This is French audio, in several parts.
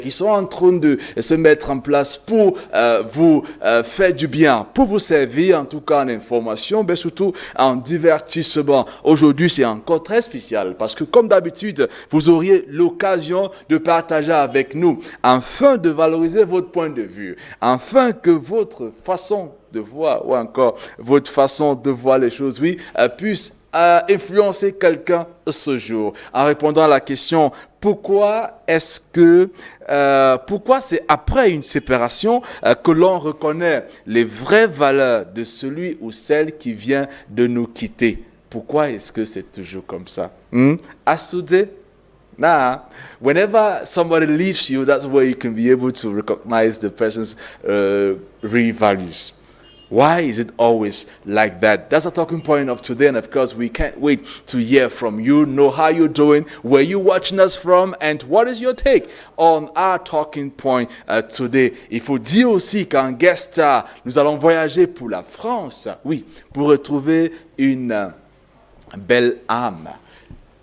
qui sont en train de se mettre en place pour vous faire du bien, pour vous servir en tout cas en information, mais surtout en divertissement. Aujourd'hui, c'est encore très spécial parce que comme d'habitude, vous auriez l'occasion de partager avec nous afin de valoriser votre point de vue, afin que votre façon de voir ou encore votre façon de voir les choses, oui, puisse influencer quelqu'un ce jour en répondant à la question pourquoi c'est après une séparation que l'on reconnaît les vraies valeurs de celui ou celle qui vient de nous quitter. Pourquoi est-ce que c'est toujours comme ça? Assoudé? Nah. Whenever somebody leaves you, that's where you can be able to recognize the person's real values. Why is it always like that? That's the talking point of today, and of course, we can't wait to hear from you, know how you're doing, where you're watching us from, and what is your take on our talking point today. Il faut dire aussi qu'en guest star, nous allons voyager pour la France, oui, pour retrouver une belle âme.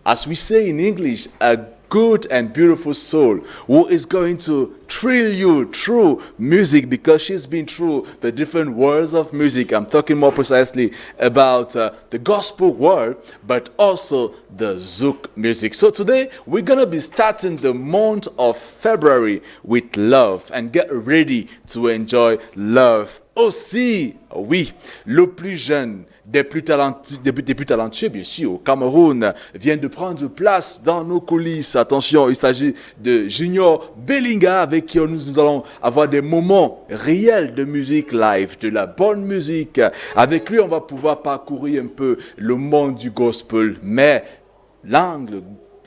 As we say in English, a good and beautiful soul who is going to thrill you through music because she's been through the different worlds of music. I'm talking more precisely about the gospel world, but also the Zouk music. So today we're going to be starting the month of February with love and get ready to enjoy love. Aussi, oui, le plus jeune des plus talentueux, bien sûr, au Cameroun, vient de prendre place dans nos coulisses. Attention, il s'agit de Junior Bellinga, avec qui nous allons avoir des moments réels de musique live, de la bonne musique. Avec lui, on va pouvoir parcourir un peu le monde du gospel, mais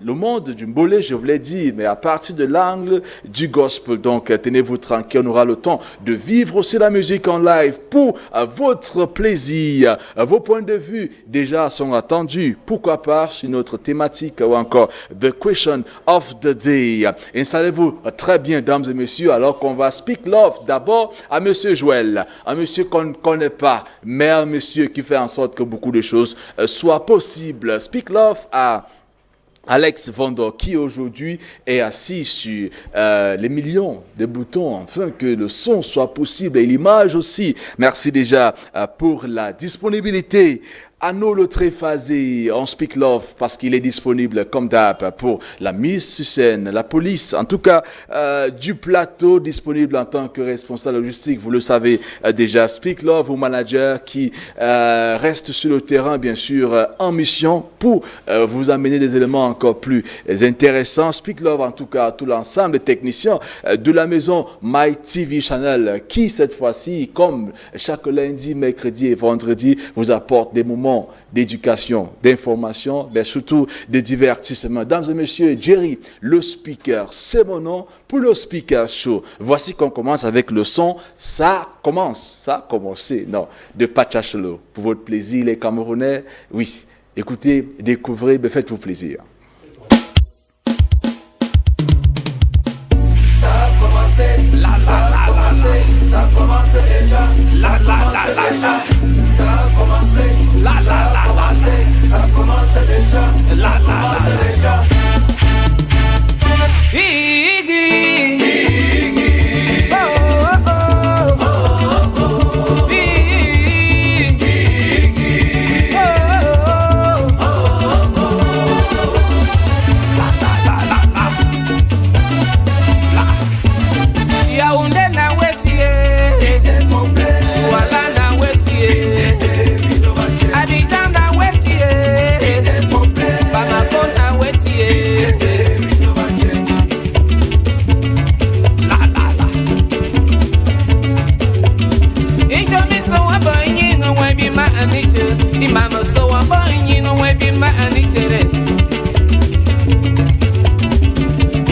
le monde du mbolé, je vous l'ai dit, mais à partir de l'angle du gospel. Donc, tenez-vous tranquille, on aura le temps de vivre aussi la musique en live pour votre plaisir. Vos points de vue déjà sont attendus. Pourquoi pas sur notre thématique ou encore The Question of the Day. Installez-vous très bien, dames et messieurs, alors qu'on va speak love d'abord à Monsieur Joël, un monsieur qu'on ne connaît pas, mais un monsieur qui fait en sorte que beaucoup de choses soient possibles. Speak love à Alex Vendor, qui aujourd'hui est assis sur les millions de boutons, afin que le son soit possible et l'image aussi. Merci déjà pour la disponibilité. Anno le Tréphasé, on speak love parce qu'il est disponible comme d'hab pour la mise sur scène, la police, en tout cas du plateau, disponible en tant que responsable logistique, vous le savez déjà. Speak love au manager qui reste sur le terrain, bien sûr, en mission pour vous amener des éléments encore plus intéressants. Speak love en tout cas à tout l'ensemble des techniciens de la maison My TV Channel qui cette fois-ci, comme chaque lundi, mercredi et vendredi, vous apporte des moments d'éducation, d'information, mais surtout de divertissement. Mesdames et messieurs, Jerry, le speaker, c'est mon nom pour le Speaker Show. Voici qu'on commence avec le son. Ça a commencé, non, de Pachachelo. Pour votre plaisir, les Camerounais, oui, écoutez, découvrez, mais faites-vous plaisir. Ça a commencé déjà. Ça a commencé déjà. Imama so a boy, you know, I be my anite.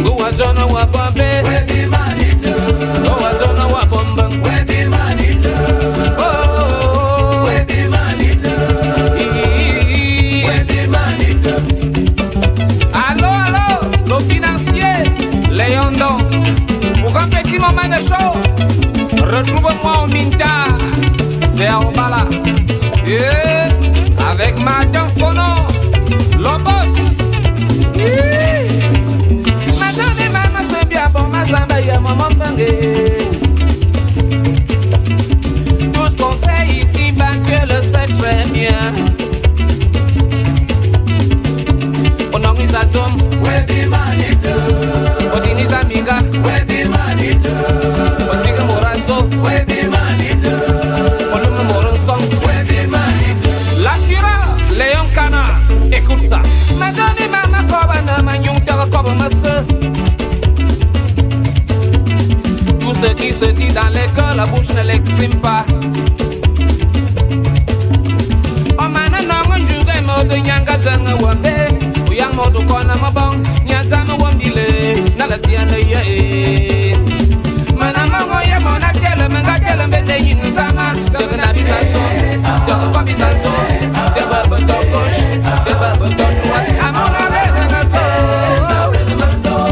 Go a John or Bobby, where be manito. Go a John or Bomba, where be manito. Oh, where be manito. Where be manito. Allô, le financier, Léon Don. Pour un petit moment de show, retrouve-moi au Minta. C'est en bala. Yeah. Avec Madame Fono, Lobos. Madame et maman, c'est bien bon, ma samba. se dit dans les cœurs, la bouche ne l'exprime pas. Oh man, non, on joue des mots de Nyanga Zanga Wambe. Ou yang modo kona mabong, Nyanzama Wambile, Nalatiana ye. Manama ya mona kele, manga kele, mbele yin zama. Degna bisanzo, degna bisanzo, degna bisanzo, degna bisanzo. Amona bene mazo,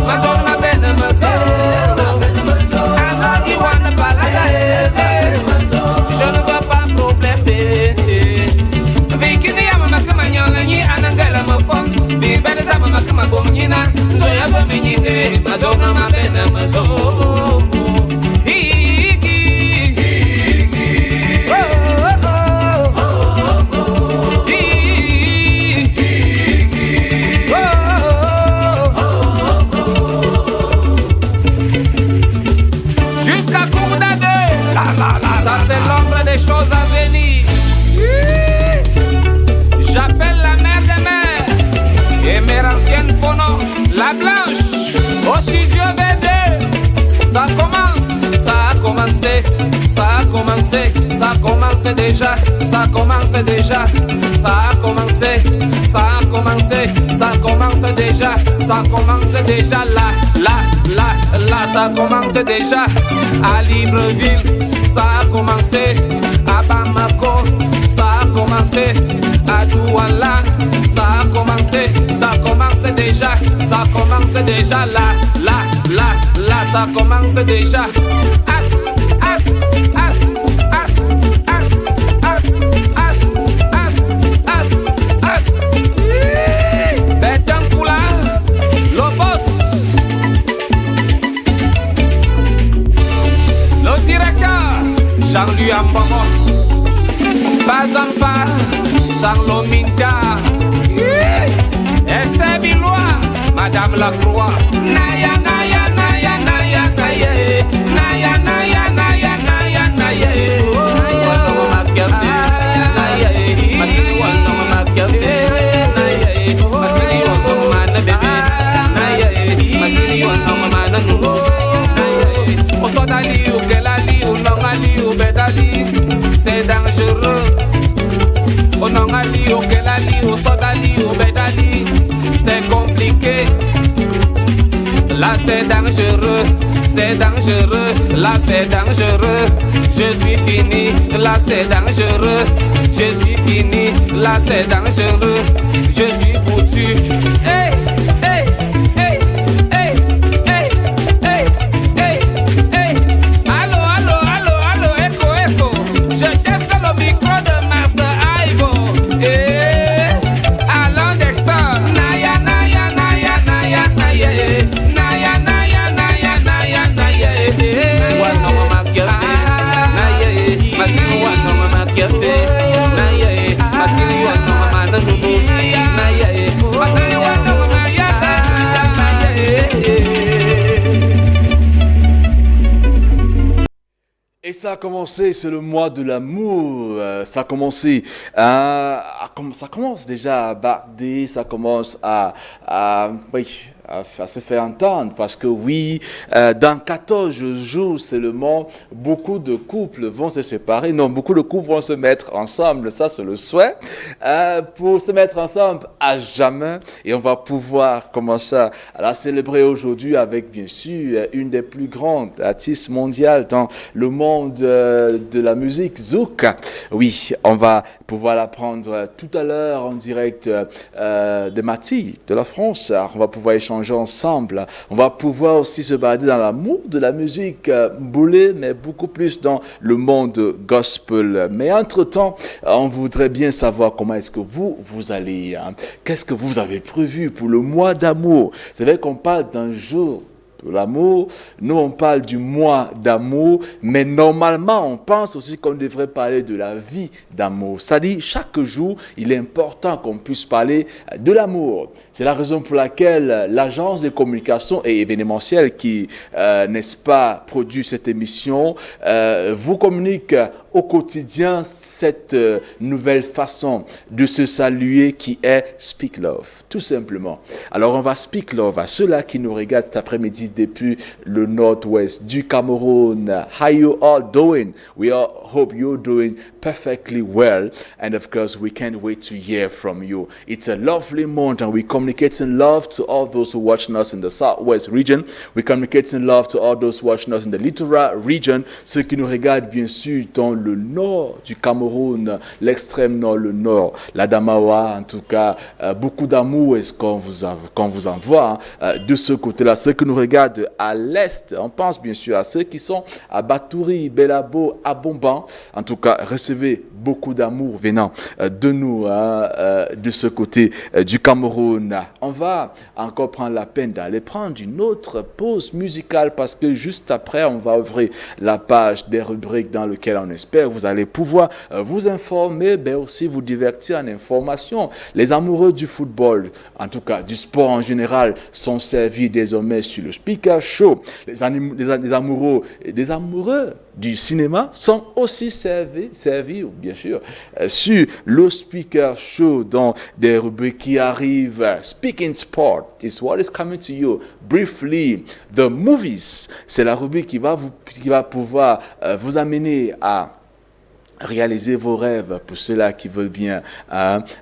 mazo ma bene mazo. Amona iwana balaya e, je ne veux pas problème. Vikini ya mama kama nyona nyi anangela mafon. Bi bene zama makama bomnyina, zoya bomenyine, mazo ma bene mazo. Ça c'est l'ombre des choses à venir. J'appelle la mère des mères et mes anciennes phonos, la blanche, au studio V2. Ça commence, ça a commencé, ça a commencé, ça a commencé déjà, ça commence déjà, ça a commencé, ça a commencé, ça commence déjà, ça commence déjà là, ça commence déjà à Libreville. Ça a commencé à Bamako, ça a commencé à Douala, ça a commencé, ça commence déjà, ça commence déjà là, ça commence déjà. Betancoula, Lobos, le directeur. Jean-Louis Ambomo, pas en pas, sans l'ominta. Esther Bilois, Madame Lacroix. Naya, naya, naya, naya, naya, naya, naya, naya, naya, naya. Wano makiabe, naya, masini wano makiabe, naya, masini wano mana bebe, naya, masini wano mana nubu, naya. Osodali ukelali unongali ubedali, c'est dangereux. Onongali ukelali osodali ubedali, c'est compliqué. Là c'est dangereux, c'est dangereux, là c'est dangereux. Je suis fini, là c'est dangereux. Je suis fini, là c'est dangereux. Je suis foutu. Hey, hey, hey, hey, hey, hey, hey, hey. Allô, allô, allô, allô, écho, écho. Je teste le micro de Master Ivo. Eh, allons Dexter. Naya, naya, naya, naya, naya, naya, naya, naya, naya, naya. Wano makiabe, naya, masini wano makiabe, naya, masini wano mana nubu, naya, masini wano makiabe, naya. Et ça a commencé, c'est le mois de l'amour. Ça a commencé, ça commence déjà à barder, ça commence oui, à se faire entendre, parce que oui, dans 14 jours seulement, beaucoup de couples vont se séparer. Non, beaucoup de couples vont se mettre ensemble, ça c'est le souhait, pour se mettre ensemble à jamais. Et on va pouvoir commencer à la célébrer aujourd'hui avec, bien sûr, une des plus grandes artistes mondiales dans le monde de la musique, Zouk. Oui, on va pouvoir la prendre tout à l'heure en direct de Mathilde, de la France. Alors, on va pouvoir échanger ensemble. On va pouvoir aussi se balader dans l'amour de la musique boulée, mais beaucoup plus dans le monde gospel. Mais entre-temps, on voudrait bien savoir comment est-ce que vous allez. Qu'est-ce que vous avez prévu pour le mois d'amour? C'est vrai qu'on parle d'un jour de l'amour, nous on parle du mois d'amour, mais normalement on pense aussi qu'on devrait parler de la vie d'amour. C'est-à-dire chaque jour il est important qu'on puisse parler de l'amour. C'est la raison pour laquelle l'agence de communication et événementielle qui, n'est-ce pas, produit cette émission, vous communique au quotidien cette nouvelle façon de se saluer qui est Speak Love, tout simplement. Alors on va Speak Love à ceux-là qui nous regardent cet après-midi depuis le nord-ouest du Cameroun. How you all doing? We all hope you're doing perfectly well, and of course we can't wait to hear from you. It's a lovely month and we're communicating love to all those who are watching us in the southwest region. We're communicating love to all those watching us in the littoral region, ceux qui nous regardent bien sûr dans le nord du Cameroun, l'extrême nord, le nord, la Damawa, en tout cas, beaucoup d'amour est-ce qu'on vous envoie de ce côté-là. Ceux qui nous regardent à l'est, on pense bien sûr à ceux qui sont à Batouri, Belabo, à Bomban. En tout cas, recevez beaucoup d'amour venant de nous, de ce côté du Cameroun. On va encore prendre la peine d'aller prendre une autre pause musicale parce que juste après, on va ouvrir la page des rubriques dans lesquelles on espère vous allez pouvoir vous informer, mais aussi vous divertir en information. Les amoureux du football, en tout cas du sport en général, sont servis désormais sur le Speaker Show. Les amoureux du cinéma sont aussi servis bien sûr, sur le Speaker Show dans des rubriques qui arrivent. Speaking Sport is what is coming to you briefly. The Movies, c'est la rubrique qui va pouvoir vous amener à réaliser vos rêves pour ceux-là qui veulent bien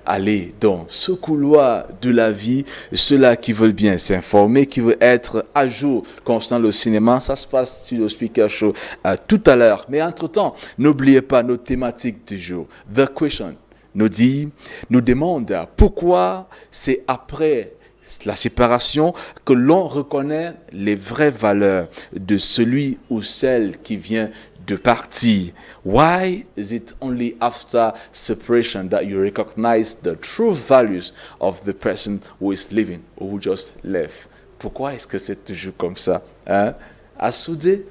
aller dans ce couloir de la vie, ceux-là qui veulent bien s'informer, qui veulent être à jour concernant le cinéma. Ça se passe sur le Speaker Show tout à l'heure. Mais entre-temps, n'oubliez pas notre thématique du jour. The Question nous demande pourquoi c'est après la séparation que l'on reconnaît les vraies valeurs de celui ou celle qui vient de partir. Why is it only after separation that you recognize the true values of the person who is living or who just left? Pourquoi est-ce que c'est toujours comme ça? À souder?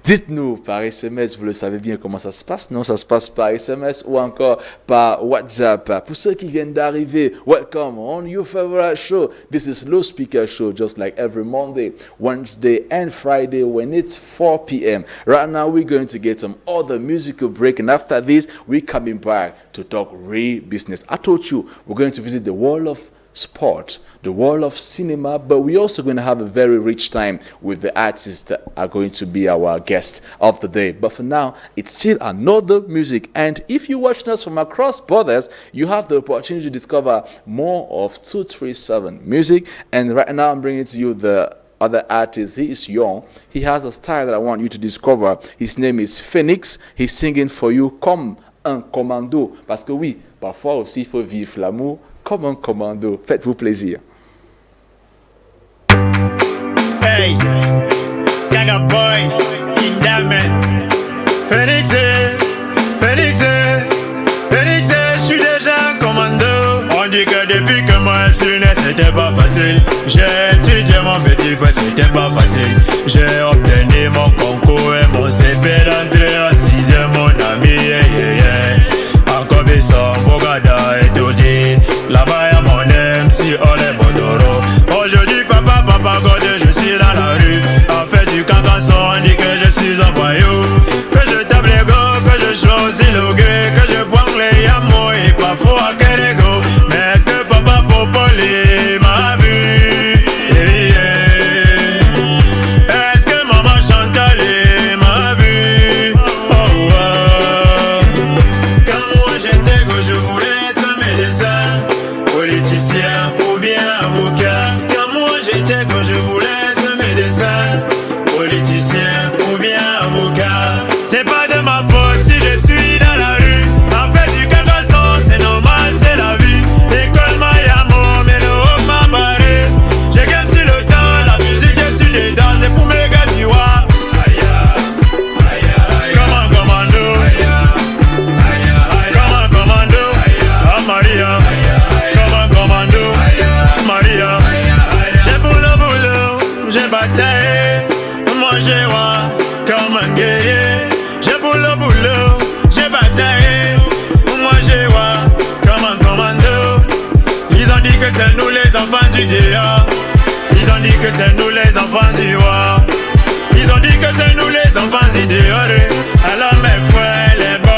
Dites-nous par SMS, vous le savez bien comment ça se passe. Non, ça se passe par SMS ou encore par WhatsApp. Pour ceux qui viennent d'arriver, welcome on your favorite show. This is Low Speaker Show, just like every Monday, Wednesday and Friday when it's 4 p.m. Right now we're going to get some other musical break, and after this we're coming back to talk real business. I told you we're going to visit the world of sport, the world of cinema, but we're also going to have a very rich time with the artists that are going to be our guest of the day. But for now, it's still another music. And if you're watching us from across borders, you have the opportunity to discover more of 237 music. And right now, I'm bringing to you the other artist. He is young. He has a style that I want you to discover. His name is Phoenix. He's singing for you comme un commando. Parce que oui, parfois aussi, il faut vivre l'amour comme un commando. Faites-vous plaisir. Hey, Gaga Boy, Indame, Phoenix, je suis déjà un commando. On dit que depuis que moi je suis né, c'était pas facile. J'ai étudié mon petit frère, c'était pas facile. J'ai obtenu mon concours et mon CP d'entrée en 6e, mon ami. Encore Bissau, Bogada et Dodi. Là-bas y'a mon MC, on est Bodoro. Aujourd'hui, papa, God, je suis dans la rue. En fait du cancanson, on dit que je suis un voyou. Que je tape les go, que je choisis le gay. Que je prends les yamos et parfois quel ego. Mais est-ce que papa Popoli m'a vu? Est-ce que maman Chantal m'a vu? Quand moi j'étais que je voulais être médecin, politicien ou bien avocat. Quand moi j'étais que je voulais être médecin, politicien ou bien avocat. C'est pas de ma faute si je suis dans la rue. En fait du cangasson, c'est normal, c'est la vie. L'école m'a yamo, mais le haut m'a barré. J'ai game sur le temps, la musique est sur les dents. C'est pour mes gars tu vois. Comme un commando. Comme un commando. Ah Maria. Comme un commando. Maria. J'ai boulot, j'ai bataillé. Moi j'ai roi, comme un guerrier. J'ai boulot, j'ai bataillé. Moi j'ai roi, comme un commando. Ils ont dit que c'est nous les enfants du dehors. Ils ont dit que c'est nous les enfants du roi. Ils ont dit que c'est nous les enfants du dehors. Alors mes frères, les bons.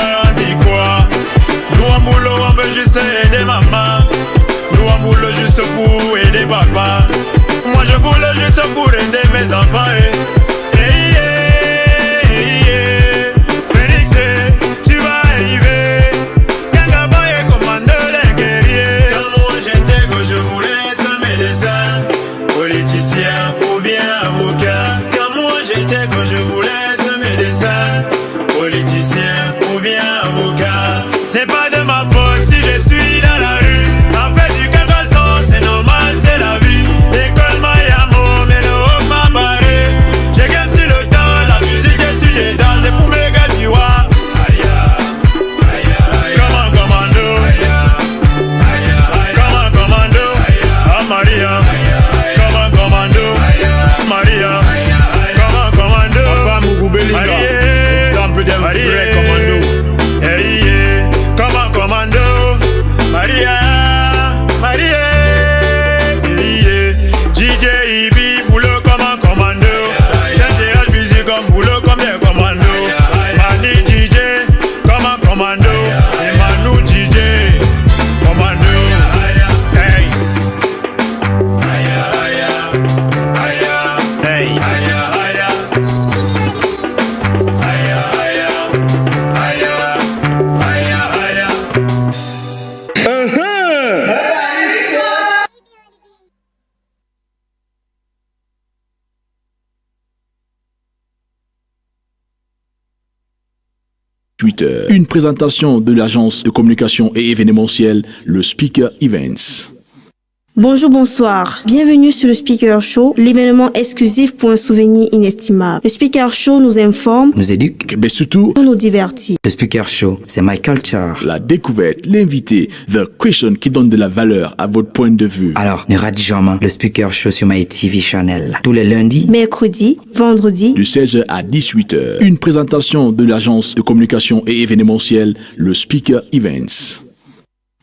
que je voulais être médecin, politicien ou bien avocat. C'est pas de ma faute si je suis dans la rue. En fait, du quelque façon, c'est normal, c'est la vie. L'école m'a yamo, mais le haut m'a barré. J'ai game sur le temps, la musique est sur les danses. C'est pour mes gars, tu vois. Comme un commando. Comme un commando. Ah, Maria. Comme un commando. Maria. Comme un commando. Papa Mugubelinga. Sample d'un vrai commando. Comme un commando. Maria. Maria. DJ Ibi, boulot comme un commando. Saint-Thérèse musique comme boulot comme des commandos. Mani DJ comme un commando. Et Manu DJ commando. Hey. Twitter. Une présentation de l'agence de communication et événementiel, le Speaker Events. Bonjour, bonsoir. Bienvenue sur le Speaker Show, l'événement exclusif pour un souvenir inestimable. Le Speaker Show nous informe, nous éduque, mais surtout nous divertit. Le Speaker Show, c'est my culture. La découverte, l'invité, the question qui donne de la valeur à votre point de vue. Alors, ne ratez jamais le Speaker Show sur my TV channel. Tous les lundis, mercredi, vendredi, de 16h à 18h. Une présentation de l'agence de communication et événementiel, le Speaker Events.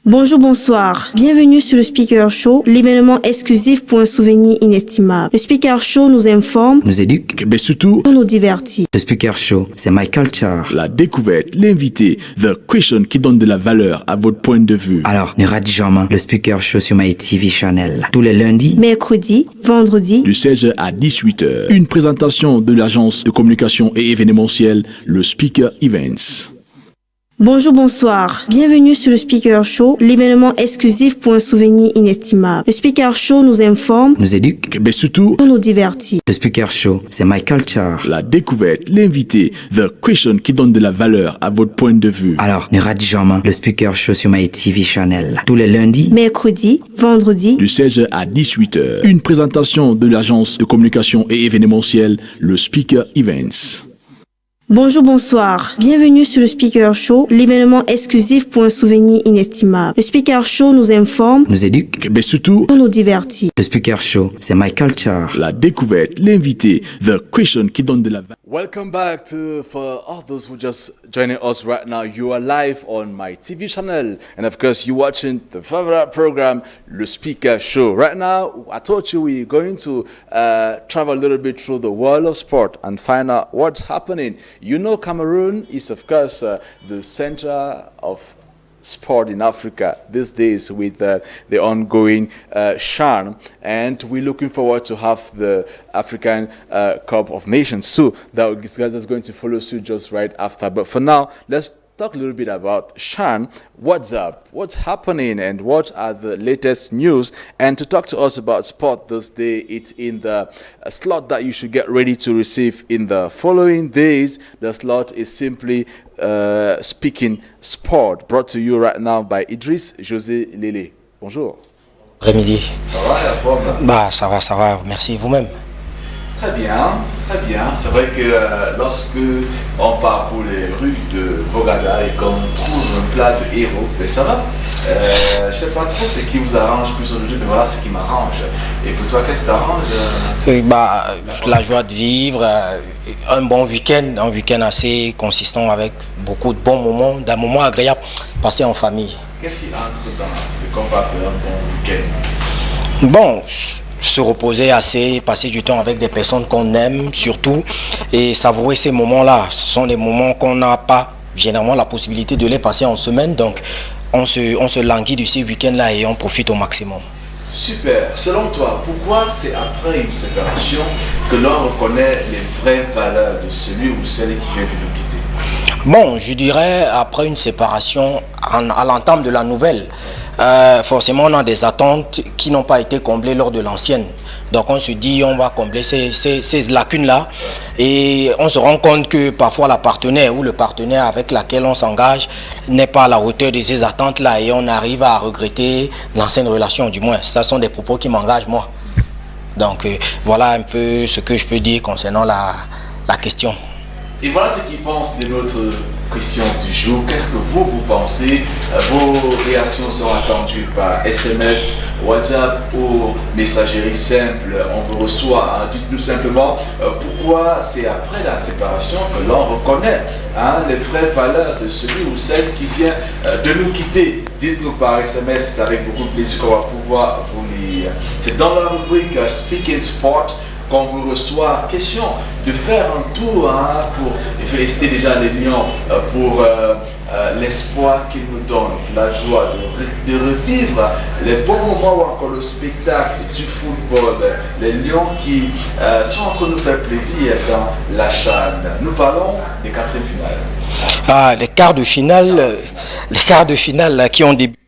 Bonjour, bonsoir. Bienvenue sur le Speaker Show, l'événement exclusif pour un souvenir inestimable. Le Speaker Show nous informe, nous éduque, mais surtout nous divertit. Le Speaker Show, c'est my culture. La découverte, l'invité, the question qui donne de la valeur à votre point de vue. Alors, ne ratez jamais le Speaker Show sur my TV channel. Tous les lundis, mercredi, vendredi, de 16h à 18h. Une présentation de l'agence de communication et événementiel, le Speaker Events. Bonjour, bonsoir. Bienvenue sur le Speaker Show, l'événement exclusif pour un souvenir inestimable. Le Speaker Show nous informe, nous éduque, mais surtout nous divertit. Le Speaker Show, c'est my culture. La découverte, l'invité, the question qui donne de la valeur à votre point de vue. Alors, ne ratez jamais le Speaker Show sur my TV channel. Tous les lundis, mercredi, vendredi, de 16h à 18h. Une présentation de l'agence de communication et événementiel, le Speaker Events. Bonjour, bonsoir. Bienvenue sur le Speaker Show, l'événement exclusif pour un souvenir inestimable. Le Speaker Show nous informe, nous éduque, mais surtout nous divertit. Le Speaker Show, c'est my culture. La découverte, l'invité, the question qui donne de la valeur. Welcome back for all those who just joining us right now. You are live on my TV channel, and of course you're watching the favorite program, Le Speaker Show. Right now, I told you we're going to travel a little bit through the world of sport and find out what's happening. You know, Cameroon is of course the center of sport in Africa these days with the ongoing CHAN, and we're looking forward to have the African Cup of Nations too. That is going to follow suit just right after. But for now, let's talk a little bit about CHAN. What's up? What's happening? And what are the latest news? And to talk to us about sport this day, it's in the slot that you should get ready to receive in the following days. The slot is simply Speaking Sport, brought to you right now by Idriss José Lélé. Bonjour. Après-midi. Ça va, la forme? Bah ça va, merci vous-même. Très bien, très bien. C'est vrai que lorsque on parcourt les rues de Bogada et qu'on trouve un plat de héros, mais ça va. Je ne sais pas trop ce qui vous arrange plus aujourd'hui, mais voilà ce qui m'arrange. Et pour toi, qu'est-ce qui t'arrange? Bah, la joie de vivre, un bon week-end, un week-end assez consistant avec beaucoup de bons moments, d'un moment agréable passé en famille. Qu'est-ce qui entre dans ce qu'on peut appeler un bon week-end? Bon, se reposer assez, passer du temps avec des personnes qu'on aime surtout et savourer ces moments-là. Ce sont des moments qu'on n'a pas généralement la possibilité de les passer en semaine, donc on se languit de ces week-ends-là et on profite au maximum. Super. Selon toi, pourquoi c'est après une séparation que l'on reconnaît les vraies valeurs de celui ou celle qui vient de nous quitter? Bon, je dirais après une séparation, à l'entame de la nouvelle, forcément on a des attentes qui n'ont pas été comblées lors de l'ancienne. Donc on se dit on va combler ces lacunes-là et on se rend compte que parfois la partenaire ou le partenaire avec lequel on s'engage n'est pas à la hauteur de ces attentes-là et on arrive à regretter l'ancienne relation, du moins. Ce sont des propos qui m'engagent moi. Donc voilà un peu ce que je peux dire concernant la question. Et voilà ce qu'ils pensent de notre question du jour. Qu'est-ce que vous pensez? Vos réactions sont attendues par SMS, WhatsApp ou messagerie simple. On vous reçoit. Dites-nous simplement pourquoi c'est après la séparation que l'on reconnaît les vraies valeurs de celui ou celle qui vient de nous quitter. Dites-nous par SMS, c'est avec beaucoup de plaisir qu'on va pouvoir vous lire. C'est dans la rubrique Speaking Sport qu'on vous reçoit. Question de faire un tour pour féliciter déjà les Lions pour l'espoir qu'ils nous donnent, la joie de revivre les bons moments ou encore le spectacle du football. Les Lions qui sont en train de nous faire plaisir dans la CHAN. Nous parlons des quatrièmes finales. Les quarts de finale qui ont débuté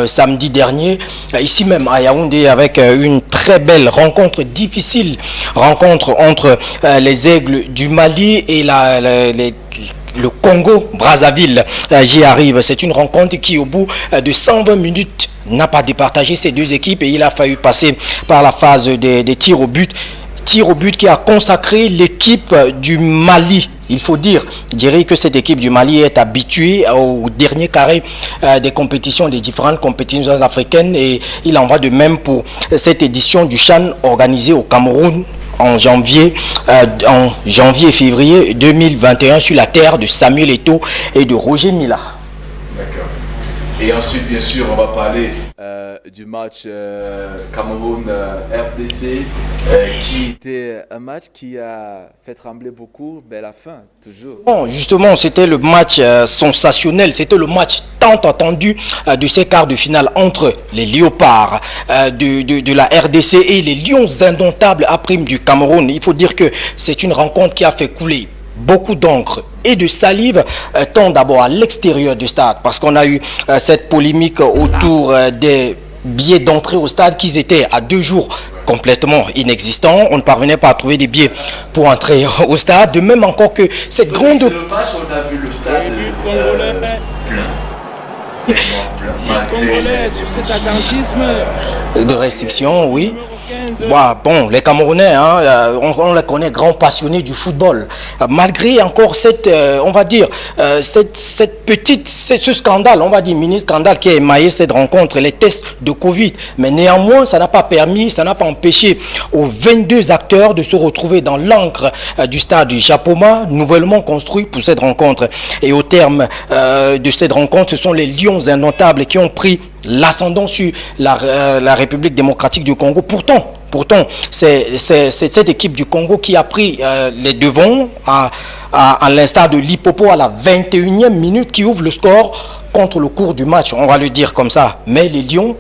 samedi dernier, ici même à Yaoundé, avec une très belle rencontre, difficile rencontre entre les Aigles du Mali et le Congo Brazzaville. J'y arrive. C'est une rencontre qui, au bout de 120 minutes, n'a pas départagé ces deux équipes et il a fallu passer par la phase des tirs au but. Tir au but qui a consacré l'équipe du Mali. Il faut dire, je dirais que cette équipe du Mali est habituée au dernier carré des compétitions, des différentes compétitions africaines et il en va de même pour cette édition du CHAN organisée au Cameroun en janvier et février 2021 sur la terre de Samuel Eto'o et de Roger Mila. D'accord. Et ensuite, bien sûr, on va parler du match Cameroun-RDC qui était un match qui a fait trembler beaucoup, mais à la fin, toujours. Bon, justement, c'était le match sensationnel, c'était le match tant attendu de ces quarts de finale entre les Léopards de la RDC et les Lions indomptables à prime du Cameroun. Il faut dire que c'est une rencontre qui a fait couler beaucoup d'encre et de salive, tant d'abord à l'extérieur du stade, parce qu'on a eu cette polémique autour des billets d'entrée au stade qui étaient à 2 jours complètement inexistants. On ne parvenait pas à trouver des billets pour entrer au stade. De même encore que cette grande... C'est le match où on a vu le stade plein. De restrictions, oui. Bon, les Camerounais, on les connaît grands passionnés du football. Malgré encore cette, on va dire, ce scandale, on va dire mini-scandale qui a émaillé cette rencontre, les tests de Covid. Mais néanmoins, ça n'a pas empêché aux 22 acteurs de se retrouver dans l'encre du stade du Japoma, nouvellement construit pour cette rencontre. Et au terme de cette rencontre, ce sont les Lions indomptables qui ont pris l'ascendant sur la République démocratique du Congo. Pourtant, c'est cette équipe du Congo qui a pris les devants à l'instar de l'Hippopo à la 21e minute qui ouvre le score contre le cours du match, on va le dire comme ça. Mais les Lions,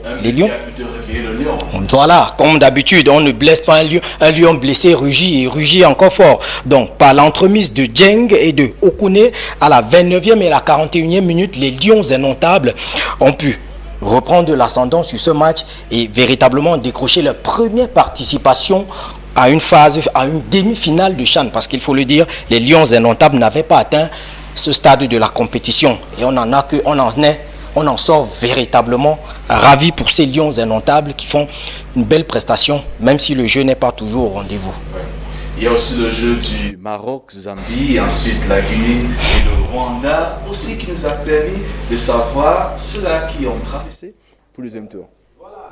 voilà, comme d'habitude, on ne blesse pas un lion blessé rugit encore fort. Donc, par l'entremise de Djeng et de Okune à la 29e et la 41e minute, les Lions indomptables ont pu reprendre de l'ascendant sur ce match et véritablement décrocher leur première participation à une demi-finale de CHAN, parce qu'il faut le dire, les Lions indomptables n'avaient pas atteint ce stade de la compétition et on en sort véritablement ravi pour ces Lions indomptables qui font une belle prestation, même si le jeu n'est pas toujours au rendez-vous. Il y a aussi le jeu du Maroc, Zambie, ensuite la Guinée et le Rwanda aussi qui nous a permis de savoir ceux-là qui ont traversé pour le deuxième tour.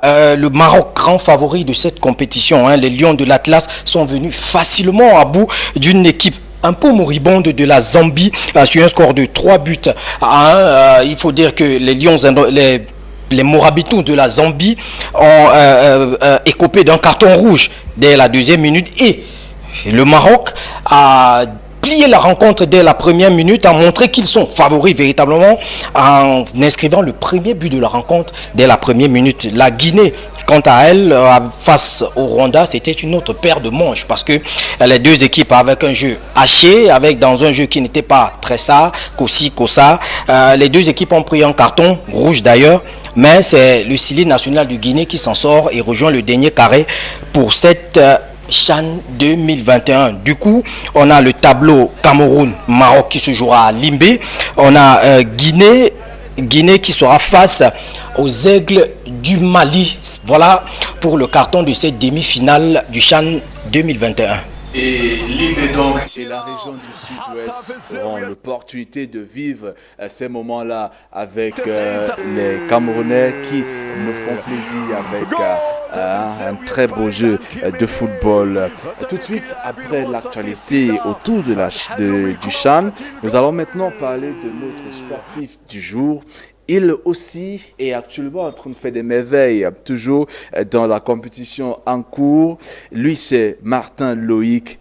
Le Maroc, grand favori de cette compétition, les Lions de l'Atlas sont venus facilement à bout d'une équipe un peu moribonde de la Zambie sur un score de 3 buts à 1. Il faut dire que les Lions, les Morabitous de la Zambie ont écopé d'un carton rouge dès la 2e minute et le Maroc a plié la rencontre dès la 1re minute, a montré qu'ils sont favoris véritablement en inscrivant le premier but de la rencontre dès la 1re minute. La Guinée, quant à elle, face au Rwanda, c'était une autre paire de manches parce que les deux équipes avec un jeu haché, dans un jeu qui n'était pas très ça, qu'aussi, les deux équipes ont pris un carton rouge d'ailleurs mais c'est le Sili national du Guinée qui s'en sort et rejoint le dernier carré pour cette CHAN 2021. Du coup, on a le tableau Cameroun-Maroc qui se jouera à Limbé. On a Guinée qui sera face aux Aigles du Mali. Voilà pour le carton de cette demi-finale du CHAN 2021. Et Limbé donc et la région du Sud-Ouest auront l'opportunité de vivre ces moments-là avec les Camerounais qui nous font plaisir avec un très beau jeu de football. Tout de suite après l'actualité autour du CHAN, nous allons maintenant parler de notre sportif du jour. Il aussi est actuellement en train de faire des merveilles, toujours dans la compétition en cours. Lui, c'est Martin Loïc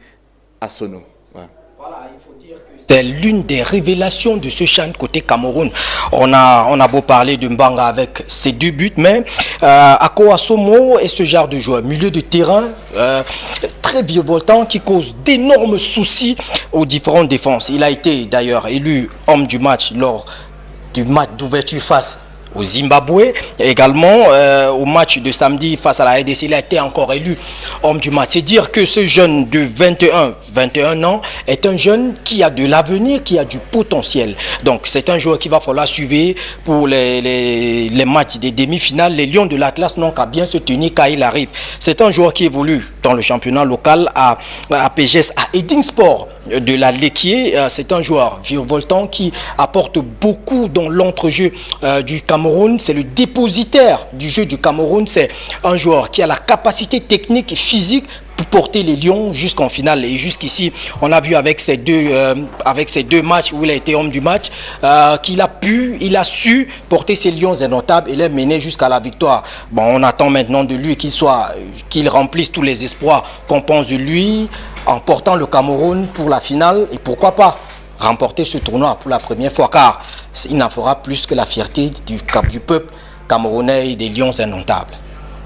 Assono. Ouais. Voilà, il faut dire que c'est l'une des révélations de ce CHAN côté Cameroun. On a beau parler de Mbanga avec ses 2 buts, mais Ako Assono est ce genre de joueur, milieu de terrain, très virevoltant, qui cause d'énormes soucis aux différentes défenses. Il a été d'ailleurs élu homme du match lors du match d'ouverture face au Zimbabwe. Et également au match de samedi face à la RDC, il a été encore élu homme du match. C'est dire que ce jeune de 21 ans est un jeune qui a de l'avenir, qui a du potentiel. Donc c'est un joueur qu'il va falloir suivre pour les matchs des demi-finales. Les Lions de l'Atlas n'ont qu'à bien se tenir quand il arrive. C'est un joueur qui évolue dans le championnat local à PGS, à Edingsport de la Lequier. C'est un joueur virevoltant qui apporte beaucoup dans l'entrejeu du Cameroun. C'est le dépositaire du jeu du Cameroun. C'est un joueur qui a la capacité technique et physique pour porter les Lions jusqu'en finale. Et jusqu'ici, on a vu avec ces deux matchs où il a été homme du match, il a su porter ses Lions indomptables et les mener jusqu'à la victoire. Bon, on attend maintenant de lui qu'il remplisse tous les espoirs qu'on pense de lui, en portant le Cameroun pour la finale et pourquoi pas remporter ce tournoi pour la première fois, car il n'en fera plus que la fierté du peuple camerounais et des Lions indomptables.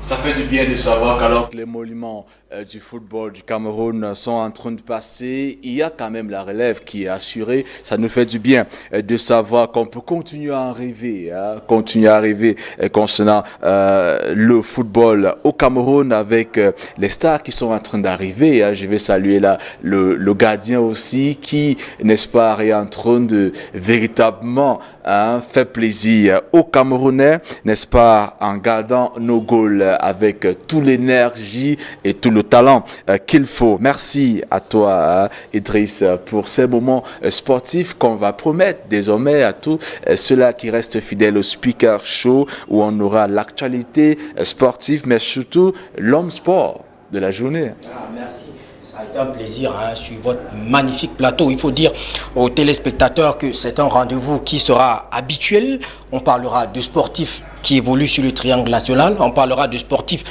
Ça fait du bien de savoir qu'alors que les monuments du football du Cameroun sont en train de passer, il y a quand même la relève qui est assurée. Ça nous fait du bien de savoir qu'on peut continuer à en rêver, concernant le football au Cameroun avec les stars qui sont en train d'arriver. Je vais saluer là le gardien aussi qui, n'est-ce pas, est en train de véritablement faire plaisir aux Camerounais, n'est-ce pas, en gardant nos goals avec toute l'énergie et tout le talent qu'il faut. Merci à toi, Idriss, pour ces moments sportifs qu'on va promettre désormais à tous ceux-là qui restent fidèles au Speaker Show, où on aura l'actualité sportive, mais surtout l'homme sport de la journée. Merci. Ça a été un plaisir sur votre magnifique plateau. Il faut dire aux téléspectateurs que c'est un rendez-vous qui sera habituel. On parlera de sportifs qui évoluent sur le triangle national. On parlera de sportifs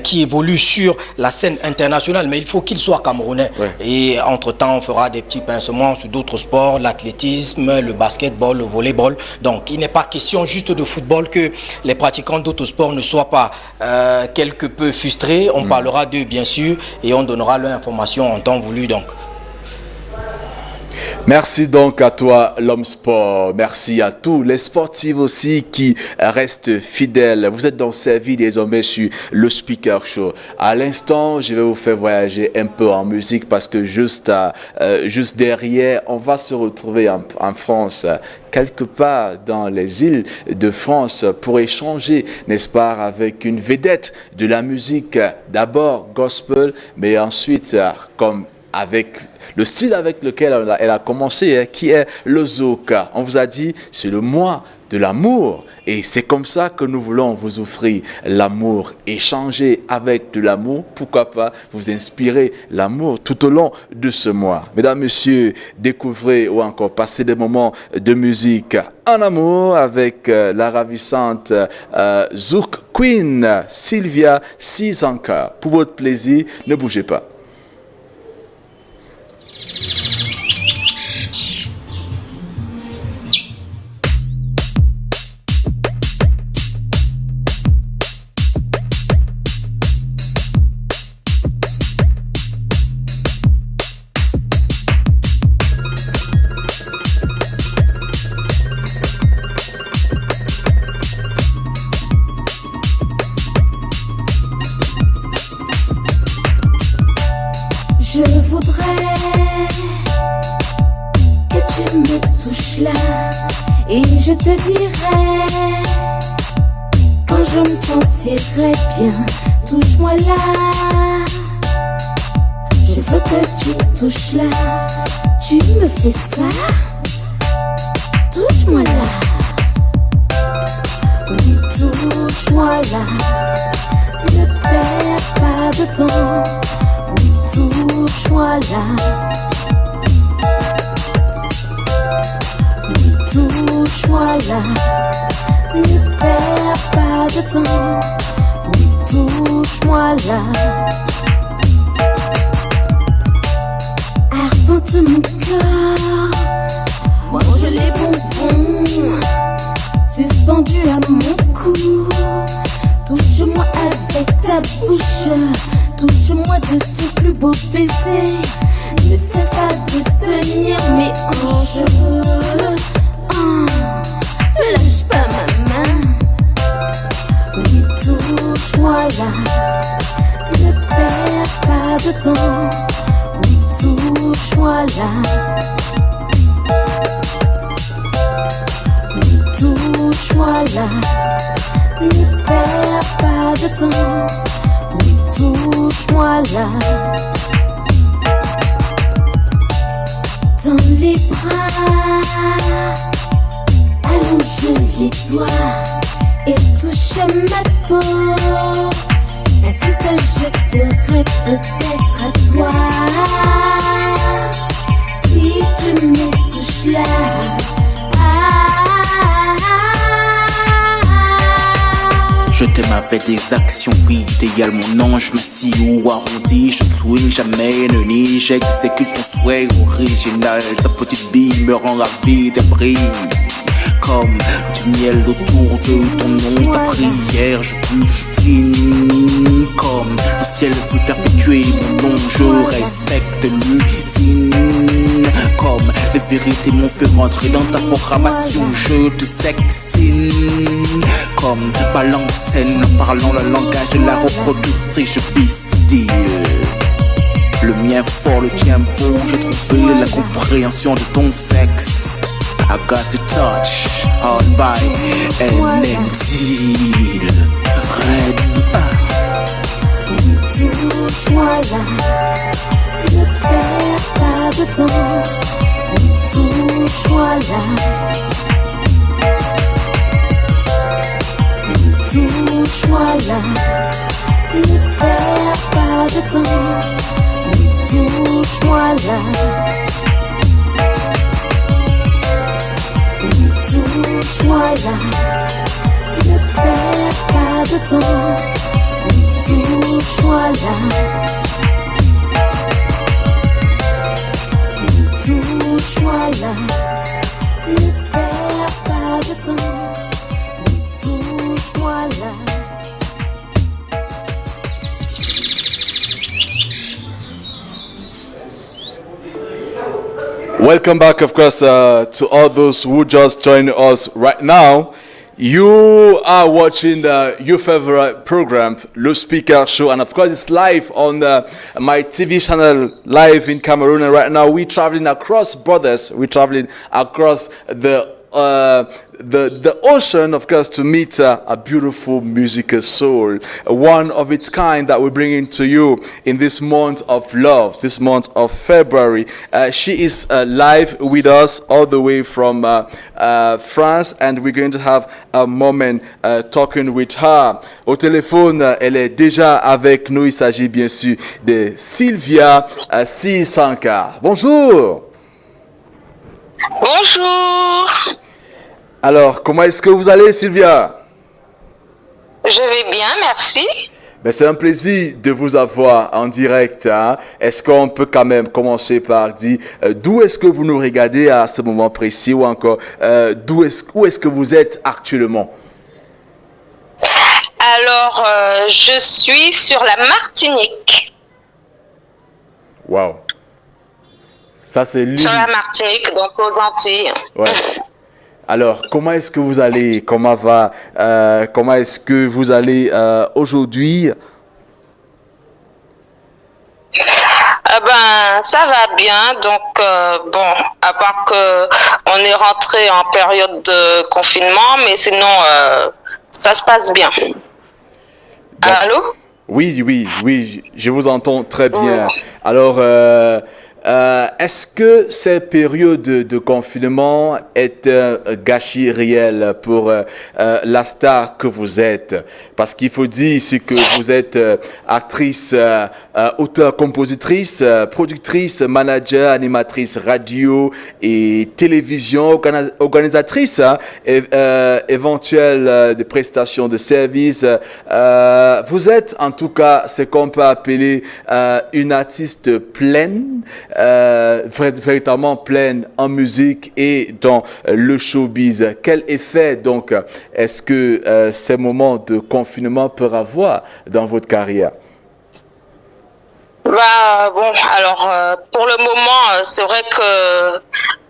qui évoluent sur la scène internationale. Mais il faut qu'ils soient camerounais. Ouais. Et entre-temps, on fera des petits pincements sur d'autres sports, l'athlétisme, le basketball, le volleyball. Donc, il n'est pas question juste de football que les pratiquants d'autres sports ne soient pas quelque peu frustrés. On parlera d'eux, bien sûr, et on donnera leur information en temps voulu. Donc, merci donc à toi, l'homme sport. Merci à tous les sportifs aussi qui restent fidèles. Vous êtes donc servis désormais sur le Speaker Show. À l'instant, je vais vous faire voyager un peu en musique parce que juste derrière, on va se retrouver en France, quelque part dans les îles de France, pour échanger, n'est-ce pas, avec une vedette de la musique, d'abord gospel, mais ensuite comme avec le style avec lequel elle a commencé, qui est le Zouk. On vous a dit, c'est le mois de l'amour. Et c'est comme ça que nous voulons vous offrir l'amour. Échanger avec de l'amour. Pourquoi pas vous inspirer l'amour tout au long de ce mois. Mesdames, messieurs, découvrez ou encore passez des moments de musique en amour avec la ravissante Zouk Queen Sylvia Sizanka. Pour votre plaisir, ne bougez pas. Et je te dirai, quand je me sentirai bien, touche-moi là. Je veux que tu me touches là. Tu me fais ça. Touche-moi là. Oui, touche-moi là. Ne perds pas de temps. Oui, touche-moi là. Oui, touche-moi là. Ne perds pas de temps. Oui, touche-moi là. Arpente mon corps, mange les bonbons suspendus à mon cou. Touche-moi avec ta bouche, touche-moi de ton plus beau baiser. Ne cesse pas de tenir mes hanches. Oh, ne lâche pas ma main. Oui, touche-moi là. Ne perds pas de temps. Oui, touche-moi là. Oui, touche-moi là. Ne perds pas de temps. Oui, touche-moi là. Dans les bras, allonge-les-toi et touche ma peau. Ainsi seul je serai peut-être à toi. Si tu me touches là. Je t'aime avec des actions, oui, t'égales mon ange massif ou arrondi. Je swing, jamais ne nie, j'exécute ton souhait original. Ta petite bille me rend avide et brille comme du miel autour de ton nom. Ta prière, je butine comme le ciel veut perpétuer mon nom. Je respecte l'usine comme les vérités m'ont fait rentrer dans ta programmation. Je te sectine comme ma langue saine en parlant le langage de la reproductrice. Je pistille le mien fort, le tien beau. J'ai trouvé la compréhension de ton sexe. I got to touch hard by an empty red. Touche-moi là, ne perds pas de temps. Touche-moi là. Touche-moi là, ne perds pas de temps. Touche-moi là. Touche-moi là, ne perds pas de temps. Touche-moi là. Touche-moi là, ne perds pas de temps. Touche-moi là. Welcome back, of course, to all those who just joined us right now. You are watching your favorite program, Le Speaker Show, and of course it's live on my TV channel, live in Cameroon. And right now we're traveling across borders. We're traveling across the ocean, of course, to meet a beautiful musical soul, one of its kind that we're bringing to you in this month of love, this month of February. She is live with us all the way from France, and we're going to have a moment talking with her. Au téléphone, elle est déjà avec nous. Il s'agit bien sûr de Sylvia Sisanka. Bonjour. Bonjour. Alors, comment est-ce que vous allez, Sylvia? Je vais bien, merci. Ben, c'est un plaisir de vous avoir en direct. Hein. Est-ce qu'on peut quand même commencer par dire d'où est-ce que vous nous regardez à ce moment précis ou encore où est-ce que vous êtes actuellement? Alors, je suis sur la Martinique. Waouh. Ça, c'est l'île. Sur la Martinique, donc aux Antilles. Ouais. Alors, comment est-ce que vous allez? Comment est-ce que vous allez aujourd'hui? ben, ça va bien. Donc, bon, à part que on est rentré en période de confinement, mais sinon, ça se passe bien. Allô? Oui, je vous entends très bien. Alors, est-ce que cette période de confinement est un gâchis réel pour la star que vous êtes? Parce qu'il faut dire ici que vous êtes actrice, auteure, compositrice, productrice, manager, animatrice radio et télévision, organisatrice éventuelle de prestations de services. Vous êtes en tout cas ce qu'on peut appeler une artiste pleine, véritablement pleine en musique et dans le showbiz. Quel effet donc est-ce que ces moments de confinement peuvent avoir dans votre carrière? Bah bon, alors pour le moment, c'est vrai que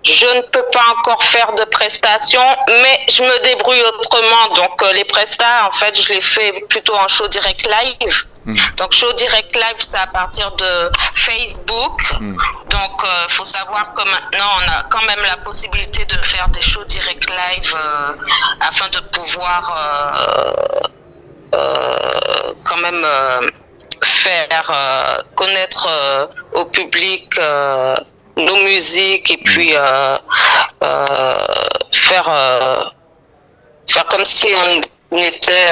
je ne peux pas encore faire de prestations, mais je me débrouille autrement. Donc les prestats, en fait, je les fais plutôt en show direct live. Donc show direct live, c'est à partir de Facebook. Donc faut savoir que maintenant on a quand même la possibilité de faire des shows direct live afin de pouvoir quand même faire connaître au public nos musiques et puis faire comme si on était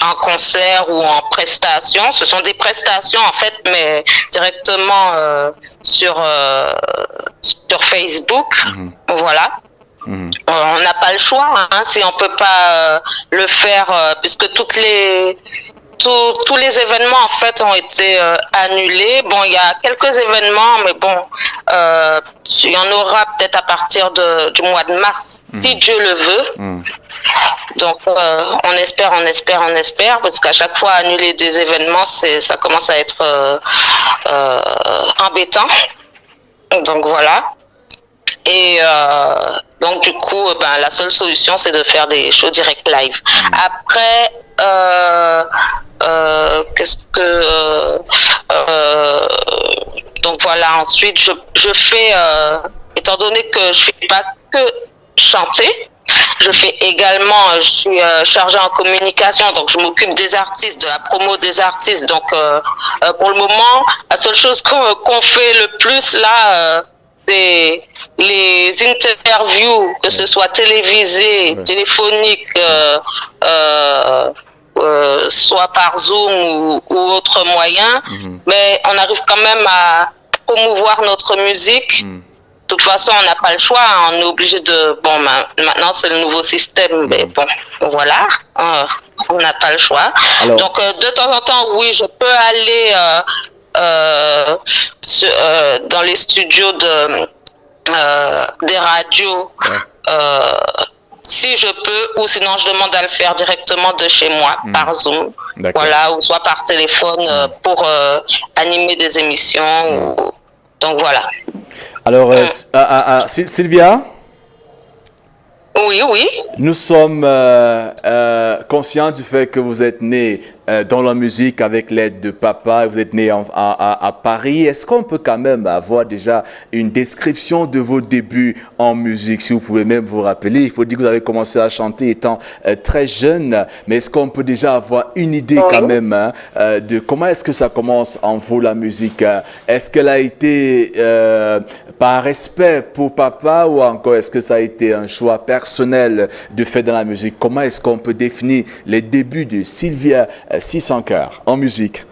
en concert ou en prestation. Ce sont des prestations en fait, mais directement sur Facebook. Voilà. On n'a pas le choix hein, si on peut pas le faire puisque tous les événements en fait ont été annulés. Bon, il y a quelques événements, mais bon, il y en aura peut-être à partir du mois de mars, si Dieu le veut. Donc, on espère, parce qu'à chaque fois annuler des événements, ça commence à être embêtant. Donc voilà. Et donc du coup, ben, la seule solution, c'est de faire des shows direct live. Après, donc voilà, ensuite je fais étant donné que je fais pas que chanter, je fais également, je suis chargée en communication, donc je m'occupe des artistes, de la promo des artistes. Donc pour le moment, la seule chose qu'on fait le plus là, c'est les interviews, que ce soit télévisées, téléphoniques, soit par Zoom ou autre moyen, mais on arrive quand même à promouvoir notre musique. De toute façon, on n'a pas le choix, on est obligé de... Bon, maintenant, c'est le nouveau système, mais bon, voilà, on n'a pas le choix. Alors, donc, de temps en temps, oui, je peux aller dans les studios des radios, si je peux, ou sinon, je demande à le faire directement de chez moi, par Zoom, voilà, ou soit par téléphone pour animer des émissions, donc voilà. Alors, Sylvia? Oui. Nous sommes conscients du fait que vous êtes née dans la musique avec l'aide de papa, vous êtes née à Paris. Est-ce qu'on peut quand même avoir déjà une description de vos débuts en musique? Si vous pouvez même vous rappeler, il faut dire que vous avez commencé à chanter étant très jeune, mais est-ce qu'on peut déjà avoir une idée quand même de comment est-ce que ça commence en vous la musique? Est-ce qu'elle a été par respect pour papa ou encore est-ce que ça a été un choix personnel de faire dans la musique? Comment est-ce qu'on peut définir les débuts de Sylvia Sissankar en musique?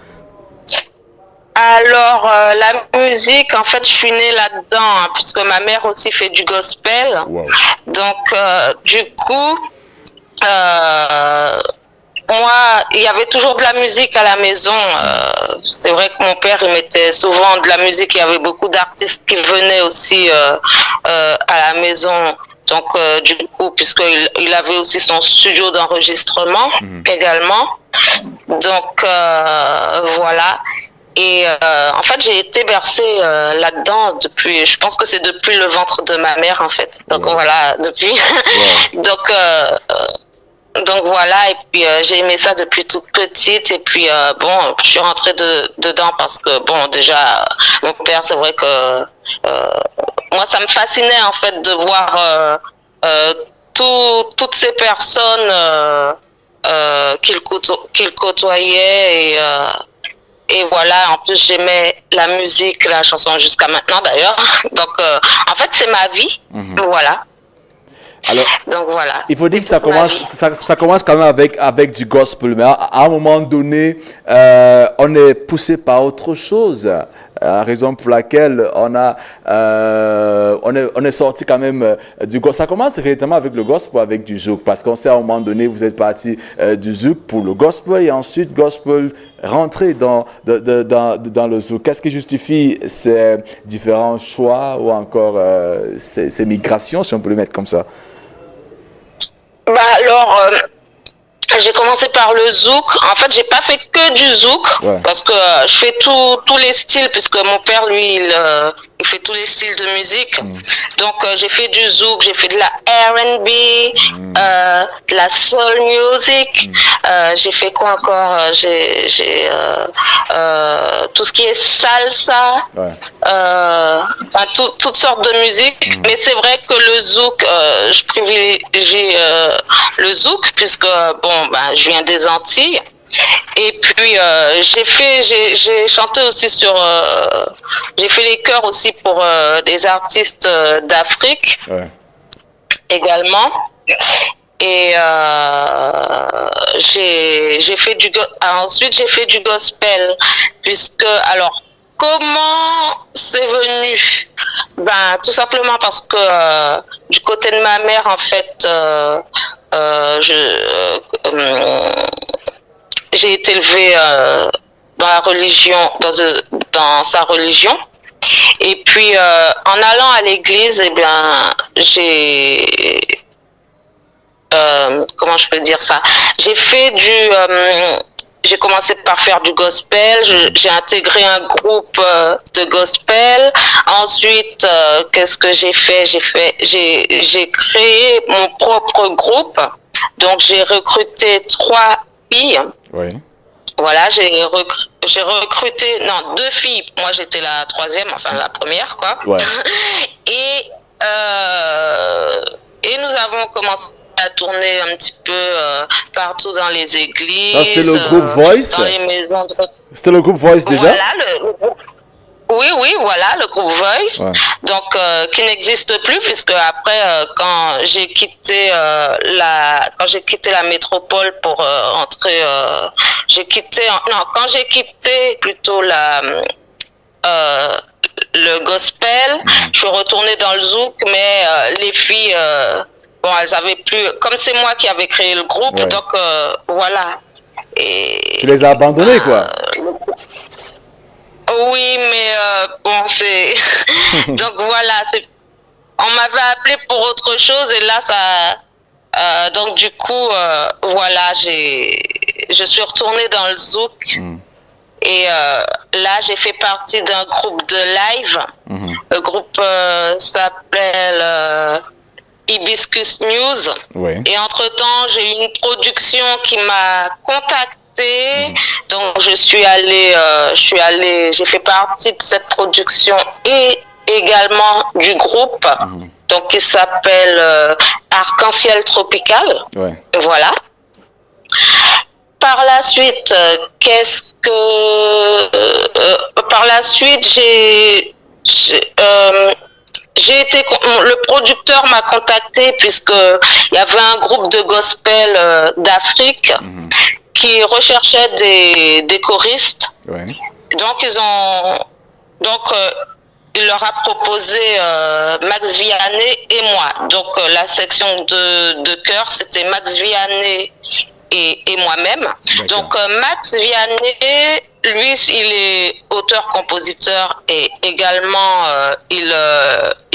Alors, la musique, en fait, je suis née là-dedans, hein, puisque ma mère aussi fait du gospel. Wow. Donc, du coup, moi, il y avait toujours de la musique à la maison. C'est vrai que mon père, il mettait souvent de la musique. Il y avait beaucoup d'artistes qui venaient aussi à la maison. Donc, du coup, puisqu'il avait aussi son studio d'enregistrement également. Donc, voilà. Et en fait, j'ai été bercée là-dedans depuis, je pense que c'est depuis le ventre de ma mère, en fait. Donc, voilà, depuis. Donc, donc voilà, et puis j'ai aimé ça depuis toute petite, et puis bon, je suis rentrée dedans parce que bon, déjà, mon père, c'est vrai que moi, ça me fascinait en fait de voir toutes ces personnes qu'il côtoyait, et voilà, en plus j'aimais la musique, la chanson jusqu'à maintenant d'ailleurs, donc en fait c'est ma vie, voilà. Alors, donc voilà. Il faut dire que ça commence quand même avec du gospel, mais à un moment donné, on est poussé par autre chose. Raison pour laquelle on est sorti quand même du gospel. Ça commence directement avec le gospel, avec du zouk, parce qu'on sait à un moment donné, vous êtes parti du zouk pour le gospel, et ensuite gospel rentrer dans le zouk. Qu'est-ce qui justifie ces différents choix ou encore ces migrations, si on peut le mettre comme ça? Bah alors, j'ai commencé par le zouk. En fait, j'ai pas fait que du zouk, parce que je fais tous les styles, puisque mon père, lui, il fait tous les styles de musique. Donc, j'ai fait du zouk, j'ai fait de la R&B, de la soul music. J'ai fait quoi encore? J'ai tout ce qui est salsa, enfin, toutes sortes de musique. Mais c'est vrai que le zouk, je privilégie le zouk, puisque bon, ben, je viens des Antilles. Et puis j'ai chanté aussi j'ai fait les chœurs aussi pour des artistes d'Afrique également. Et ensuite j'ai fait du gospel, puisque alors comment c'est venu? Ben tout simplement parce que du côté de ma mère, en fait, j'ai été élevée dans la religion, dans sa religion. Et puis, en allant à l'église, eh bien, comment je peux dire ça? J'ai commencé par faire du gospel. J'ai intégré un groupe de gospel. Ensuite, qu'est-ce que j'ai fait? J'ai créé mon propre groupe. Donc, j'ai recruté 3 filles. Oui. Voilà, j'ai recruté, 2 filles. Moi, j'étais la 3e, enfin la première, quoi. Ouais. Et nous avons commencé à tourner un petit peu partout dans les églises. Ça, c'était le groupe Voice? Dans les maisons de... C'était le groupe Voice déjà? Voilà, le groupe. Oui, voilà, le groupe Voice, donc qui n'existe plus, puisque après, quand j'ai quitté la métropole pour entrer, quand j'ai quitté plutôt le gospel, je suis retournée dans le zouk, mais les filles, bon, elles avaient plus, comme c'est moi qui avais créé le groupe, donc voilà. Et, tu les as abandonnées, quoi? Oui, mais bon, c'est... Donc voilà, on m'avait appelé pour autre chose, et là, ça... donc du coup, voilà, je suis retournée dans le zouk. Et là, j'ai fait partie d'un groupe de live. Le groupe s'appelle Hibiscus News. Et entre-temps, j'ai eu une production qui m'a contactée. Donc j'ai fait partie de cette production et également du groupe, donc qui s'appelle Arc-en-Ciel Tropical. Voilà. Par la suite, le producteur m'a contacté, puisque il y avait un groupe de gospel d'Afrique qui recherchait des choristes. Donc il leur a proposé Max Vianney et moi. Donc la section de chœur, c'était Max Vianney et moi-même. Donc Max Vianney, lui, il est auteur-compositeur, et également il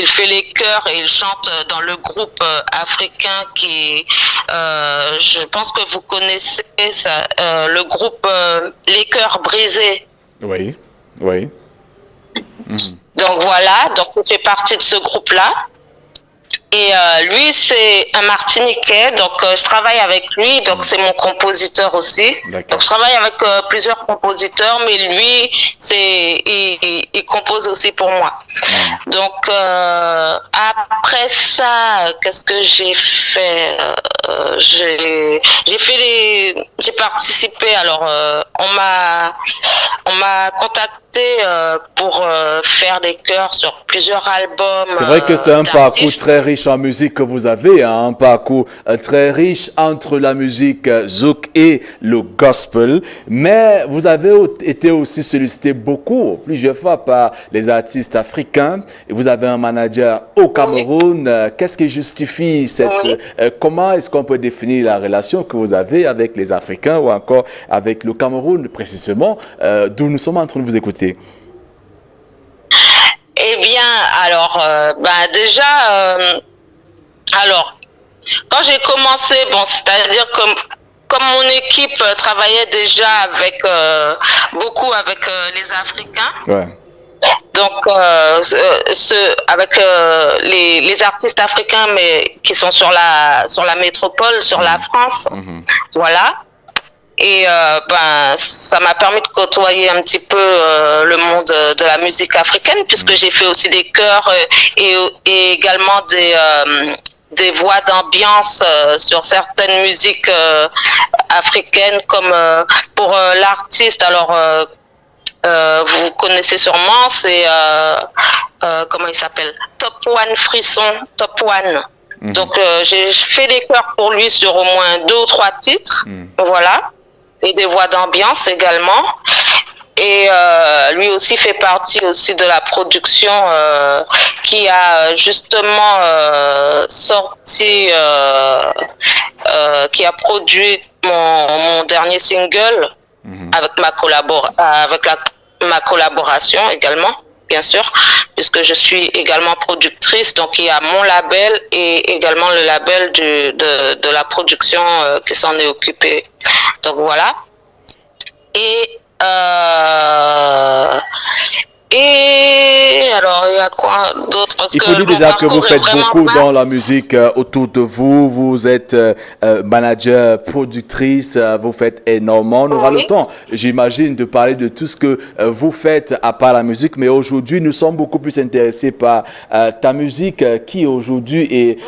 fait les chœurs et il chante dans le groupe africain qui, je pense que vous connaissez ça, le groupe Les Cœurs Brisés. Oui. Donc voilà, donc on fait partie de ce groupe-là. Et lui, c'est un Martiniquais, donc je travaille avec lui, donc c'est mon compositeur aussi. Donc je travaille avec plusieurs compositeurs, mais lui, il compose aussi pour moi. Donc après ça, qu'est-ce que j'ai fait? J'ai participé. Alors on m'a contacté pour faire des chœurs sur plusieurs albums. C'est vrai que c'est un parcours très riche en musique que vous avez, hein, un parcours très riche entre la musique zouk et le gospel, mais vous avez été aussi sollicité plusieurs fois par les artistes africains, et vous avez un manager au Cameroun. Qu'est-ce qui justifie comment est-ce qu'on peut définir la relation que vous avez avec les Africains ou encore avec le Cameroun précisément, d'où nous sommes en train de vous écouter? Eh bien, alors, déjà, alors, quand j'ai commencé, bon, c'est-à-dire comme mon équipe travaillait déjà beaucoup avec les Africains. Ouais. Donc, avec les artistes africains, mais qui sont sur la métropole, sur la France, voilà. Et ça m'a permis de côtoyer un petit peu le monde de la musique africaine, puisque j'ai fait aussi des chœurs et également des voix d'ambiance sur certaines musiques africaines, comme pour l'artiste. Alors, vous connaissez sûrement, c'est comment il s'appelle, Top One Frisson, Top One. Donc j'ai fait des chœurs pour lui sur au moins 2 ou 3 titres, voilà, et des voix d'ambiance également. Et lui aussi fait partie aussi de la production qui a justement sorti, qui a produit mon dernier single avec ma collaboration également, bien sûr, puisque je suis également productrice. Donc il y a mon label et également le label de la production qui s'en est occupé. Donc voilà. Et alors, il y a quoi d'autre? Il faut dire déjà que vous faites beaucoup dans la musique autour de vous. Vous êtes manager, productrice, vous faites énormément. On aura le temps, j'imagine, de parler de tout ce que vous faites à part la musique. Mais aujourd'hui, nous sommes beaucoup plus intéressés par ta musique qui aujourd'hui est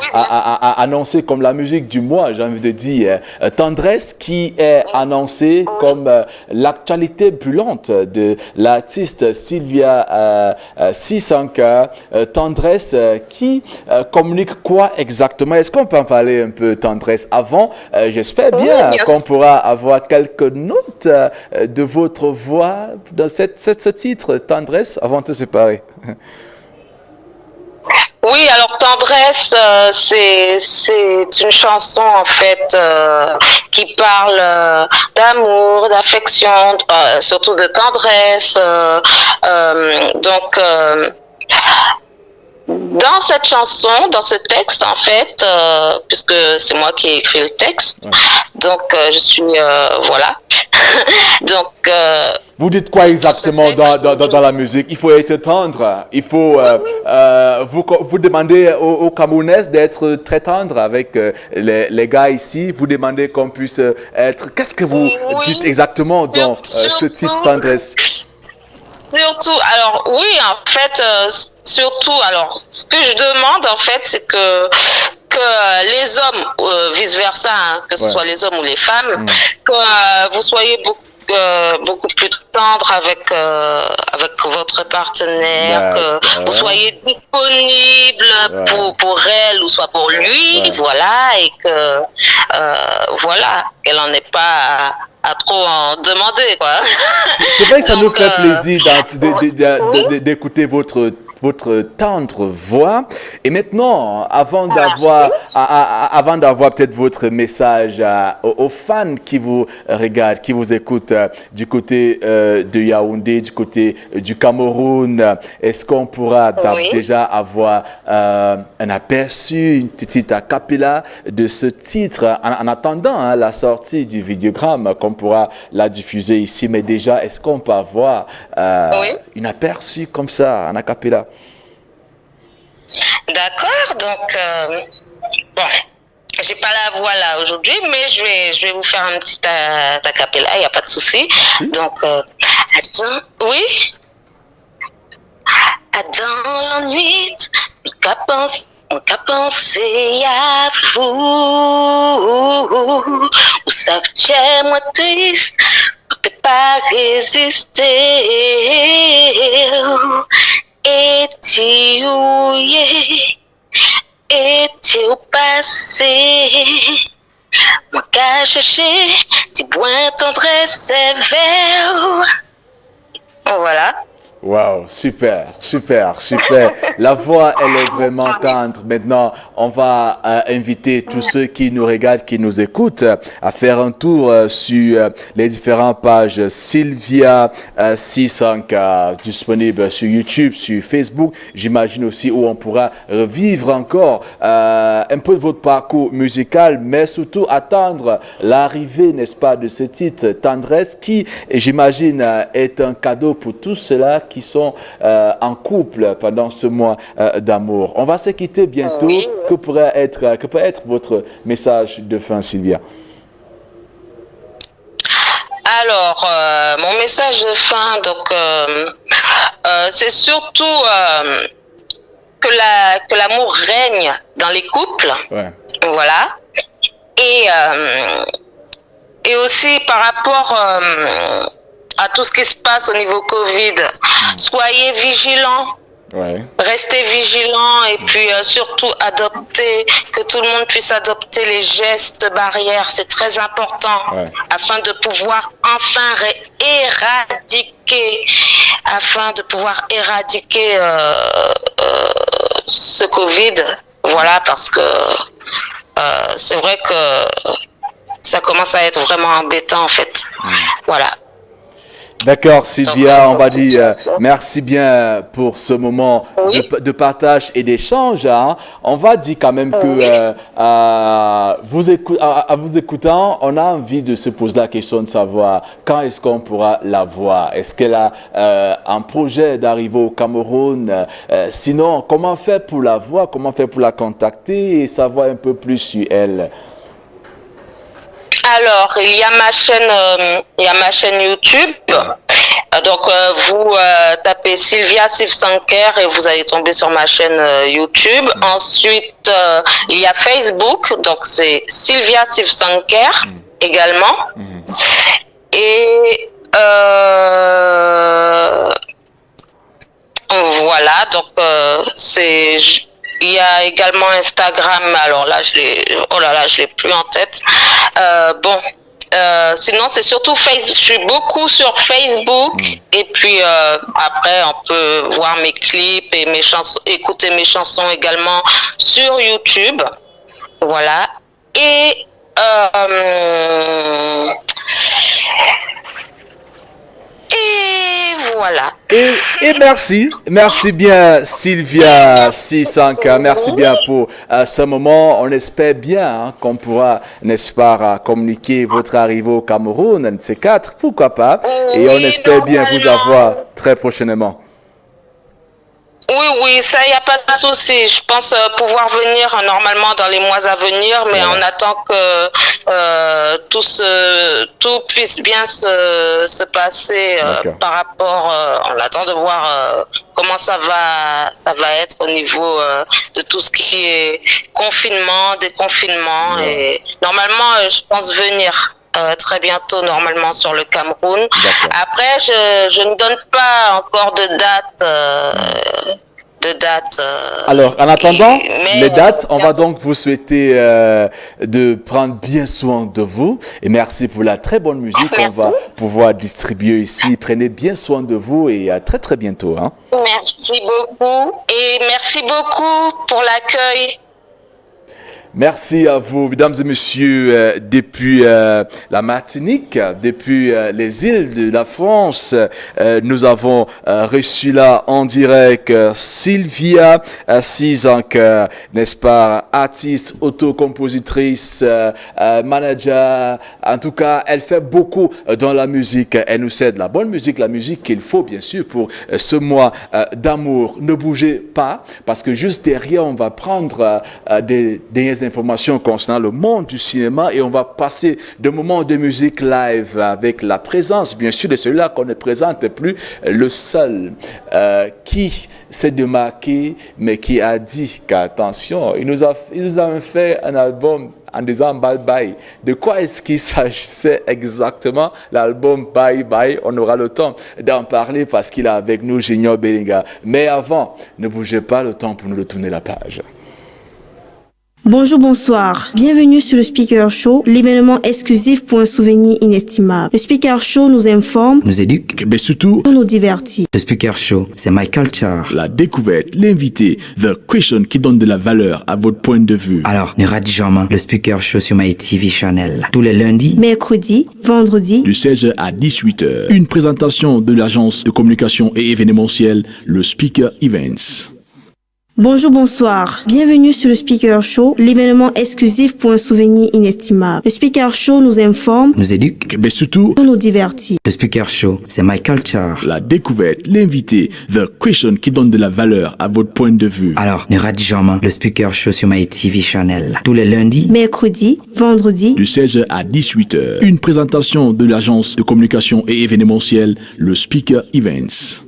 annoncée comme la musique du mois, j'ai envie de dire. Tendresse, qui est annoncée comme l'actualité brûlante de l'artiste Sylvia Sissanka. Tendresse, qui communique quoi exactement? Est-ce qu'on peut en parler un peu, Tendresse, avant? J'espère bien qu'on pourra avoir quelques notes de votre voix dans ce titre, Tendresse, avant de se séparer. Oui, alors Tendresse, c'est une chanson en fait qui parle d'amour, d'affection, surtout de tendresse. Donc, dans cette chanson, dans ce texte en fait, puisque c'est moi qui ai écrit le texte, donc je suis voilà. Donc vous dites quoi exactement dans la musique? Il faut être tendre. Il faut vous demandez aux Camerounaises d'être très tendres avec les gars ici. Vous demandez qu'on puisse être. Qu'est-ce que vous dites exactement dans ce titre Tendresse? Surtout, alors oui, en fait, surtout, alors ce que je demande en fait, c'est que les hommes, vice versa, hein, que ce soit les hommes ou les femmes, que vous soyez beaucoup plus tendre avec votre partenaire, que vous soyez disponible pour elle ou soit pour lui, voilà, et que voilà, qu'elle n'en ait pas à trop en demander, quoi. C'est vrai que ça nous fait plaisir d'écouter votre tendre voix. Et maintenant, avant d'avoir peut-être votre message aux fans qui vous regardent, qui vous écoutent du côté de Yaoundé, du côté du Cameroun, est-ce qu'on pourra déjà avoir un aperçu, une petite a cappella de ce titre en attendant la sortie du vidéogramme, qu'on pourra la diffuser ici? Mais déjà, est-ce qu'on peut avoir une aperçu comme ça, en a cappella? D'accord, donc bon, j'ai pas la voix là aujourd'hui, mais je vais vous faire un petit a cappella, il n'y a pas de souci. Donc, attends, oui. Dans la nuit, on qu'a pensé à vous. Vous savez, moi triste, je peux pas résister. Et tu au passé, moi qu'a cherché, tu bois tendresse sévère. Voilà. Wow, super, super, super. La voix, elle est vraiment tendre. Maintenant, on va inviter tous ceux qui nous regardent, qui nous écoutent, à faire un tour sur les différentes pages Sylvia 65 disponibles sur YouTube, sur Facebook. J'imagine aussi où on pourra revivre encore un peu de votre parcours musical, mais surtout attendre l'arrivée, n'est-ce pas, de ce titre Tendresse, qui, j'imagine, est un cadeau pour tous ceux-là qui sont en couple pendant ce mois d'amour. On va se quitter bientôt. Oui. Que peut être votre message de fin, Sylvia? Alors, mon message de fin, donc, c'est surtout que l'amour règne dans les couples. Ouais. Voilà. Et aussi par rapport à tout ce qui se passe au niveau Covid, soyez vigilants, restez vigilants et puis surtout que tout le monde puisse adopter les gestes barrières, c'est très important afin de pouvoir enfin éradiquer ce Covid, voilà, parce que c'est vrai que ça commence à être vraiment embêtant en fait, voilà. D'accord, Sylvia, on va dire merci bien pour ce moment de partage et d'échange. Hein. On va dire quand même que vous écoutant, on a envie de se poser la question de savoir quand est-ce qu'on pourra la voir. Est-ce qu'elle a un projet d'arriver au Cameroun? Sinon, comment faire pour la voir? Comment faire pour la contacter et savoir un peu plus sur elle? Alors, il y a ma chaîne YouTube. Donc, vous tapez Sylvia Sivsanker et vous allez tomber sur ma chaîne YouTube. Ensuite, il y a Facebook. Donc, c'est Sylvia Sivsanker également. Et voilà. Donc, il y a également Instagram, alors là, je l'ai plus en tête. Sinon, c'est surtout Facebook. Je suis beaucoup sur Facebook. Et puis, après, on peut voir mes clips et mes chansons, écouter mes chansons également sur YouTube. Voilà. Et voilà. Et merci bien Sylvia 65, merci bien pour ce moment. On espère bien qu'on pourra, n'est-ce pas, communiquer votre arrivée au Cameroun, un de ces quatre, pourquoi pas. Et on espère bien vous avoir très prochainement. Oui, ça, il n'y a pas de souci. Je pense pouvoir venir normalement dans les mois à venir, mais on attend que tout puisse bien se passer par rapport. On attend de voir comment ça va être au niveau de tout ce qui est confinement, déconfinement. Et normalement, je pense venir. Très bientôt normalement sur le Cameroun. Après, je ne donne pas encore de date. Alors, en attendant les dates, on va donc vous souhaiter de prendre bien soin de vous. Et merci pour la très bonne musique qu'on va pouvoir distribuer ici. Prenez bien soin de vous et à très très bientôt. Hein. Merci beaucoup et merci beaucoup pour l'accueil. Merci à vous, mesdames et messieurs, depuis la Martinique, depuis les îles de la France. Nous avons reçu là en direct Sylvia Cisanker, n'est-ce pas, artiste, auto-compositrice, manager. En tout cas, elle fait beaucoup dans la musique. Elle nous cède la bonne musique, la musique qu'il faut bien sûr pour ce mois d'amour. Ne bougez pas, parce que juste derrière, on va prendre des informations concernant le monde du cinéma et on va passer de moments de musique live avec la présence, bien sûr, de celui-là qu'on ne présente plus, le seul qui s'est démarqué, mais qui a dit qu'attention, il nous a fait un album en disant bye bye. De quoi est-ce qu'il s'agissait exactement, l'album Bye Bye? On aura le temps d'en parler parce qu'il est avec nous, Junior Bellinga. Mais avant, ne bougez pas, le temps pour nous de tourner la page. Bonjour, bonsoir. Bienvenue sur le Speaker Show, l'événement exclusif pour un souvenir inestimable. Le Speaker Show nous informe, nous éduque, mais surtout nous divertit. Le Speaker Show, c'est my culture. La découverte, l'invité, the question qui donne de la valeur à votre point de vue. Alors, ne ratez jamais le Speaker Show sur My TV Channel. Tous les lundis, mercredis, vendredis, de 16h à 18h. Une présentation de l'agence de communication et événementiel, le Speaker Events. Bonjour, bonsoir. Bienvenue sur le Speaker Show, l'événement exclusif pour un souvenir inestimable. Le Speaker Show nous informe, nous éduque, mais surtout nous divertit. Le Speaker Show, c'est my culture. La découverte, l'invité, the question qui donne de la valeur à votre point de vue. Alors, ne ratez jamais le Speaker Show sur My TV Channel. Tous les lundis, mercredis, vendredis, de 16h à 18h. Une présentation de l'agence de communication et événementiel, le Speaker Events.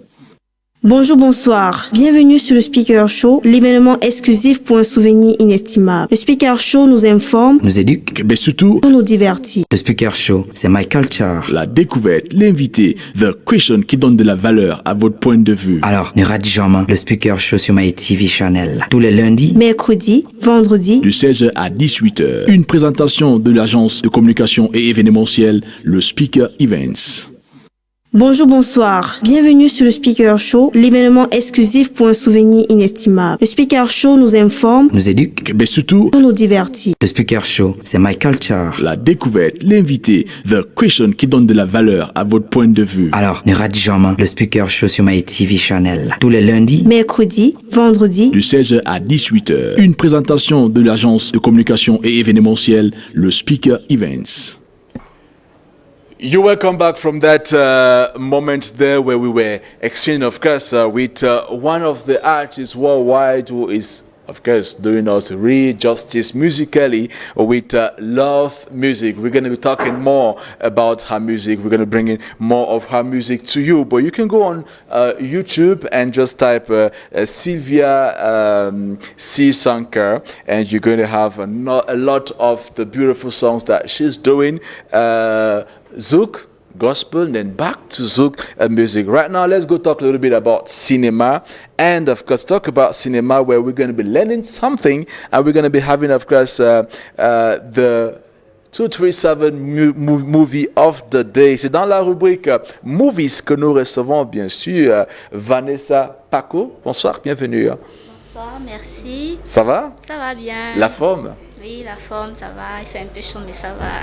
Bonjour, bonsoir. Bienvenue sur le Speaker Show, l'événement exclusif pour un souvenir inestimable. Le Speaker Show nous informe, nous éduque, mais surtout nous divertit. Le Speaker Show, c'est my culture. La découverte, l'invité, the question qui donne de la valeur à votre point de vue. Alors, ne ratez jamais le Speaker Show sur My TV Channel. Tous les lundis, mercredis, vendredis, de 16h à 18h. Une présentation de l'agence de communication et événementiel, le Speaker Events. Bonjour, bonsoir. Bienvenue sur le Speaker Show, l'événement exclusif pour un souvenir inestimable. Le Speaker Show nous informe, nous éduque, mais surtout nous divertit. Le Speaker Show, c'est my culture. La découverte, l'invité, the question qui donne de la valeur à votre point de vue. Alors, ne ratez jamais le Speaker Show sur My TV Channel. Tous les lundis, mercredis, vendredis, de 16h à 18h. Une présentation de l'agence de communication et événementiel, le Speaker Events. You welcome back from that moment there where we were exchanging, of course, with one of the artists worldwide who is, of course, doing us real justice musically with Love Music. We're going to be talking more about her music. We're going to bring in more of her music to you. But you can go on YouTube and just type Sylvia Cisanker, and you're going to have a lot of the beautiful songs that she's doing. Zouk, gospel, and then back to Zouk music. Right now, let's go talk a little bit about cinema, and of course, talk about cinema where we're going to be learning something, and we're going to be having, of course, the 237 movie of the day. C'est dans la rubrique Movies que nous recevons, bien sûr, Vanessa Paco. Bonsoir, bienvenue. Bonsoir, merci. Ça va? Ça va bien. La forme? Oui, la forme, ça va. Il fait un peu chaud, mais ça va.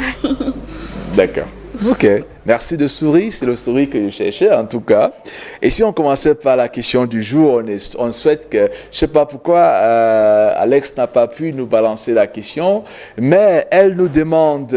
D'accord. Ok. Merci de sourire. C'est le sourire que je cherchais, en tout cas. Et si on commençait par la question du jour, on souhaite que, je ne sais pas pourquoi, Alex n'a pas pu nous balancer la question, mais elle nous demande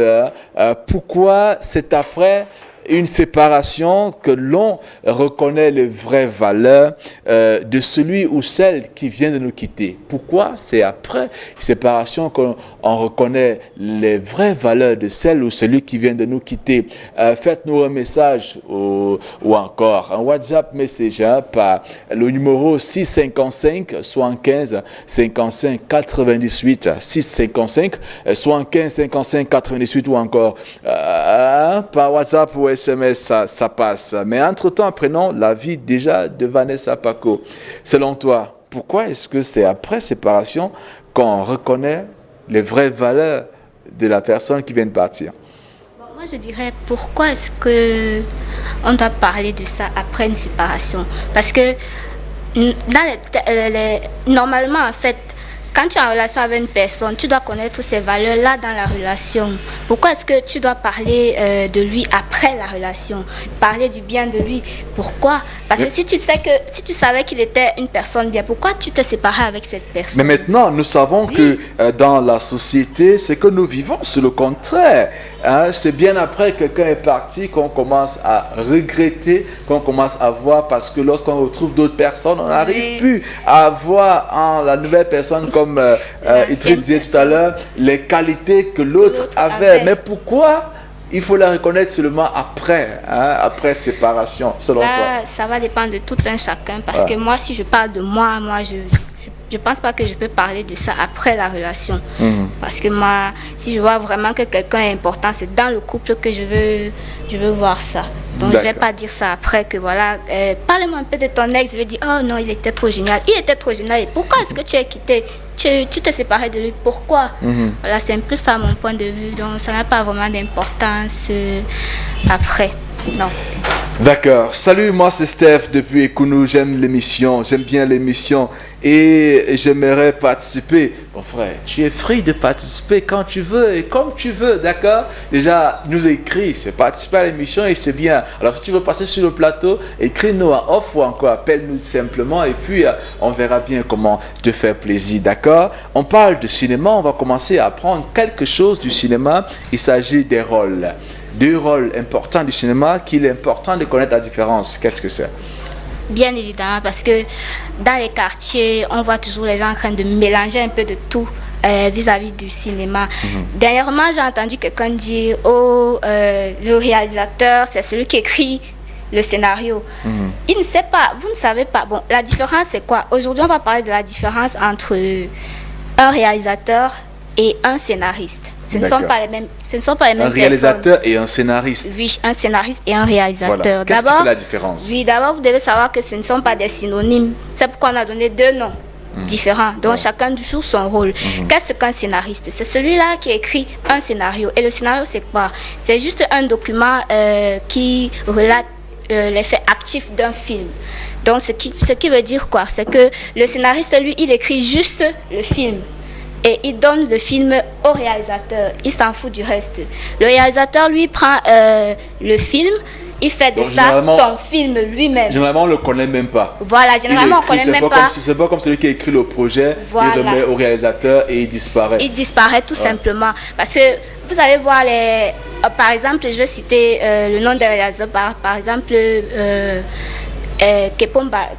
pourquoi c'est après une séparation que l'on reconnaît les vraies valeurs de celui ou celle qui vient de nous quitter. Pourquoi c'est après une séparation qu'on reconnaît les vraies valeurs de celle ou celui qui vient de nous quitter? Faites-nous un message ou encore un WhatsApp Messenger par le numéro 655 75 55 98 655 75 55 98 ou encore par WhatsApp ou SMS, ça passe. Mais entre-temps, prenons l'avis déjà de Vanessa Paco. Selon toi, pourquoi est-ce que c'est après séparation qu'on reconnaît les vraies valeurs de la personne qui vient de partir? Bon, moi, je dirais, pourquoi est-ce qu'on doit parler de ça après une séparation? Parce que normalement, en fait, quand tu es en relation avec une personne, tu dois connaître ses valeurs-là dans la relation. Pourquoi est-ce que tu dois parler de lui après la relation? Parler du bien de lui. Pourquoi? Parce que si tu savais qu'il était une personne bien, pourquoi tu t'es séparé avec cette personne? Mais maintenant, nous savons que dans la société, c'est que nous vivons sur le contraire. Hein? C'est bien après que quelqu'un est parti qu'on commence à regretter, qu'on commence à voir, parce que lorsqu'on retrouve d'autres personnes, on n'arrive plus à voir en la nouvelle personne, comme Idriss disait tout à l'heure, les qualités que l'autre avait. Mais pourquoi il faut la reconnaître seulement après, hein, après séparation, selon toi? Ça va dépendre de tout un chacun, parce que moi, si je parle de moi, je pense pas que je peux parler de ça après la relation. Parce que moi, si je vois vraiment que quelqu'un est important, c'est dans le couple que je veux voir ça. Donc je vais pas dire ça après que voilà, parle-moi un peu de ton ex, je vais dire oh non, il était trop génial. Il était trop génial. Et pourquoi est-ce que tu as quitté? Tu t'es séparé de lui, pourquoi? Voilà, c'est un peu ça mon point de vue. Donc ça n'a pas vraiment d'importance après. Non. D'accord. Salut, moi c'est Steph depuis Ekounou. J'aime bien l'émission et j'aimerais participer. Mon frère, tu es free de participer quand tu veux et comme tu veux, d'accord? Déjà, nous écris, c'est participer à l'émission et c'est bien. Alors si tu veux passer sur le plateau, écris-nous en off ou encore appelle-nous simplement et puis on verra bien comment te faire plaisir, d'accord? On parle de cinéma, on va commencer à apprendre quelque chose du cinéma. Il s'agit des rôles. 2 rôles importants du cinéma qu'il est important de connaître la différence. Qu'est-ce que c'est? Bien évidemment, parce que dans les quartiers, on voit toujours les gens en train de mélanger un peu de tout vis-à-vis du cinéma. Dernièrement, j'ai entendu quelqu'un dire le réalisateur, c'est celui qui écrit le scénario. Il ne sait pas, vous ne savez pas. Bon, la différence, c'est quoi? Aujourd'hui, on va parler de la différence entre un réalisateur et un scénariste. Ce ne sont pas les mêmes personnes. Un réalisateur et un scénariste. Oui, un scénariste et un réalisateur. Voilà. Qu'est-ce qui fait la différence? Oui, d'abord, vous devez savoir que ce ne sont pas des synonymes. C'est pourquoi on a donné 2 noms différents. Donc, chacun joue son rôle. Qu'est-ce qu'un scénariste? C'est celui-là qui écrit un scénario. Et le scénario, c'est quoi? C'est juste un document qui relate les faits actifs d'un film. Donc, ce qui veut dire quoi? C'est que le scénariste, lui, il écrit juste le film. Et il donne le film au réalisateur. Il s'en fout du reste. Le réalisateur, lui, prend le film, il fait de ça son film lui-même. Généralement, on ne le connaît même pas. Voilà, généralement, on ne connaît même pas. C'est pas comme celui qui a écrit le projet, il remet au réalisateur et il disparaît. Il disparaît tout simplement. Parce que vous allez voir par exemple, je vais citer le nom des réalisateurs. Par exemple,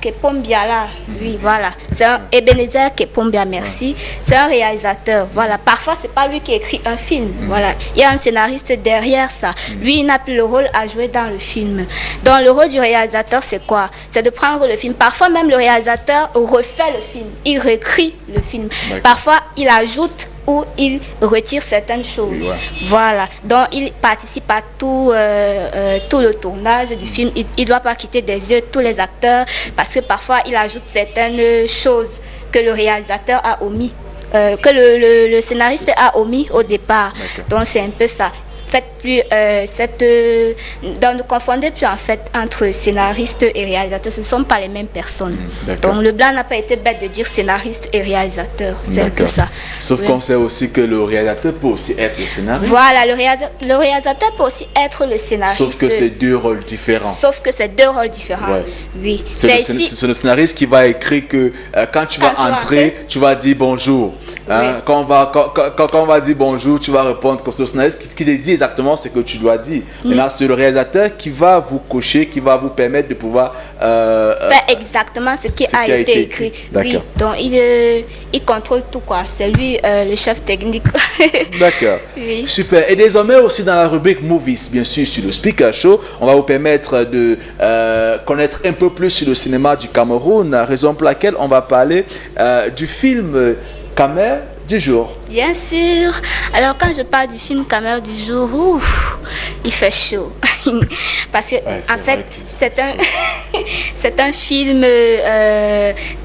Kepombiala, oui, voilà. C'est un Ebenezer Kepombia, merci. C'est un réalisateur, voilà. Parfois, c'est pas lui qui écrit un film, voilà. Il y a un scénariste derrière ça. Lui, il n'a plus le rôle à jouer dans le film. Donc, le rôle du réalisateur, c'est quoi? C'est de prendre le film. Parfois, même le réalisateur refait le film. Il réécrit le film. Parfois, il ajoute où il retire certaines choses. Voilà. Donc, il participe à tout le tournage du film. Il ne doit pas quitter des yeux tous les acteurs parce que parfois, il ajoute certaines choses que le réalisateur a omis, que le scénariste a omis au départ. Donc, c'est un peu ça. Faites plus ne confondez plus en fait entre scénariste et réalisateur, ce ne sont pas les mêmes personnes. Donc le blanc n'a pas été bête de dire scénariste et réalisateur, c'est un peu ça. Sauf qu'on sait aussi que le réalisateur peut aussi être le scénariste. Voilà, le réalisateur peut aussi être le scénariste. Sauf que c'est 2 rôles différents. Oui. C'est le scénariste qui va écrire que quand tu vas entrer, tu vas dire bonjour. Hein? Quand on va dire bonjour, tu vas répondre comme ça. Le scénariste qui te dit exactement ce que tu dois dire. Maintenant, c'est le réalisateur qui va vous cocher, qui va vous permettre de pouvoir faire exactement ce qui a été écrit. Oui, donc il contrôle tout, quoi. C'est lui le chef technique. D'accord. Oui. Super. Et désormais aussi dans la rubrique Movies, bien sûr, sur le Speaker Show, on va vous permettre de connaître un peu plus sur le cinéma du Cameroun, raison pour laquelle on va parler du film Camer du jour. Bien sûr. Alors quand je parle du film Camer du jour, il fait chaud. Parce que en fait, c'est un film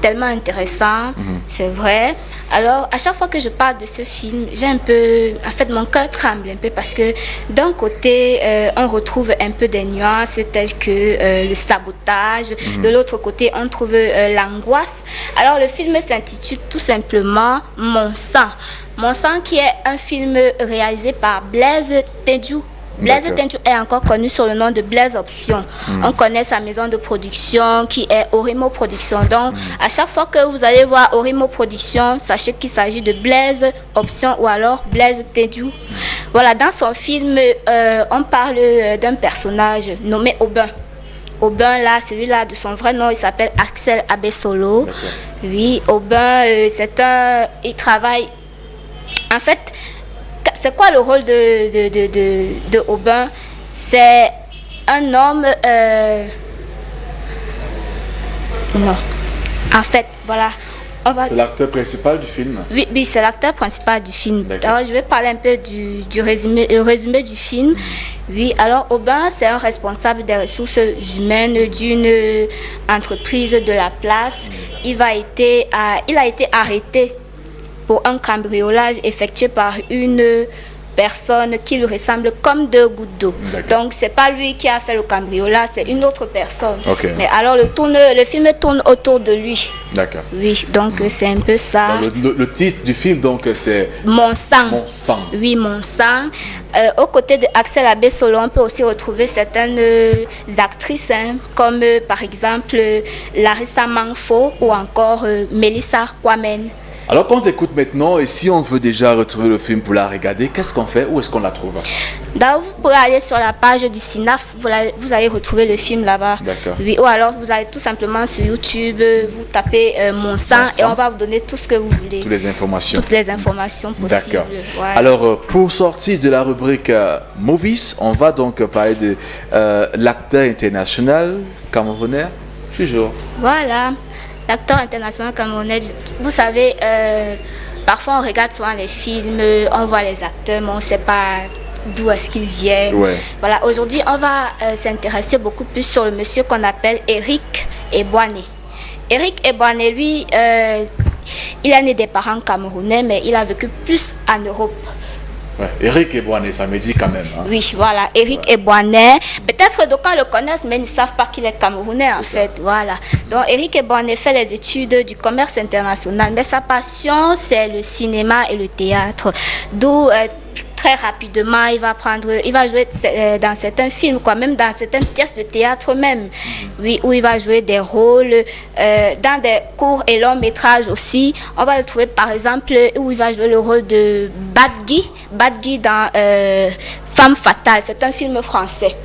tellement intéressant, c'est vrai. Alors, à chaque fois que je parle de ce film, j'ai un peu, en fait, mon cœur tremble un peu parce que d'un côté, on retrouve un peu des nuances telles que le sabotage. De l'autre côté, on trouve l'angoisse. Alors, le film s'intitule tout simplement Mon sang. Mon sang, qui est un film réalisé par Blaise Tedjou. Blaise Tedjou est encore connu sur le nom de Blaise Option. On connaît sa maison de production qui est Orimo Production. Donc, à chaque fois que vous allez voir Orimo Production, sachez qu'il s'agit de Blaise Option ou alors Blaise Tedjou. Voilà, dans son film, on parle d'un personnage nommé Aubin. Aubin, là, celui-là, de son vrai nom, il s'appelle Axel Abessolo. Oui, Aubin, il travaille. En fait, c'est quoi le rôle de Aubin? C'est un homme... Non. En fait, voilà. C'est l'acteur principal du film? Oui, c'est l'acteur principal du film. Alors, je vais parler un peu du résumé du film. Oui, alors Aubin, c'est un responsable des ressources humaines d'une entreprise de la place. Il a été arrêté pour un cambriolage effectué par une personne qui lui ressemble comme deux gouttes d'eau. Donc, c'est pas lui qui a fait le cambriolage, c'est une autre personne. Mais alors, le film tourne autour de lui. D'accord. Oui, donc c'est un peu ça. Le titre du film, donc, c'est Mon sang. Mon sang. Oui, Mon sang. Aux côtés de Axel Abessolo, on peut aussi retrouver certaines actrices, comme par exemple Larissa Manfo ou encore Melissa Kwame. Alors quand on t'écoute maintenant, et si on veut déjà retrouver le film pour la regarder, qu'est-ce qu'on fait? Où est-ce qu'on la trouve? Donc, vous pouvez aller sur la page du CINAF, vous allez retrouver le film là-bas. D'accord. Oui, ou alors vous allez tout simplement sur YouTube, vous tapez Mon sang et on va vous donner tout ce que vous voulez. Toutes les informations. Toutes les informations possibles. D'accord. Voilà. Alors pour sortir de la rubrique Movies, on va donc parler de l'acteur international camerounais, toujours. Voilà. L'acteur international camerounais, vous savez, parfois on regarde souvent les films, on voit les acteurs, mais on ne sait pas d'où est-ce qu'ils viennent. Voilà, aujourd'hui, on va s'intéresser beaucoup plus sur le monsieur qu'on appelle Eric Ebouane. Eric Ebouane, lui, il est né des parents camerounais, mais il a vécu plus en Europe. Eric Ebouane, ça me dit quand même. Oui, voilà, Eric Ebouane. Peut-être d'aucuns le connaissent, mais ils ne savent pas qu'il est camerounais en fait. Voilà. Donc Eric Ebouane fait les études du commerce international, mais sa passion, c'est le cinéma et le théâtre. D'où très rapidement, il va jouer dans certains films, même dans certaines pièces de théâtre même. Oui, où il va jouer des rôles dans des courts et longs métrages aussi. On va le trouver par exemple où il va jouer le rôle de Badguy dans Femme fatale. C'est un film français.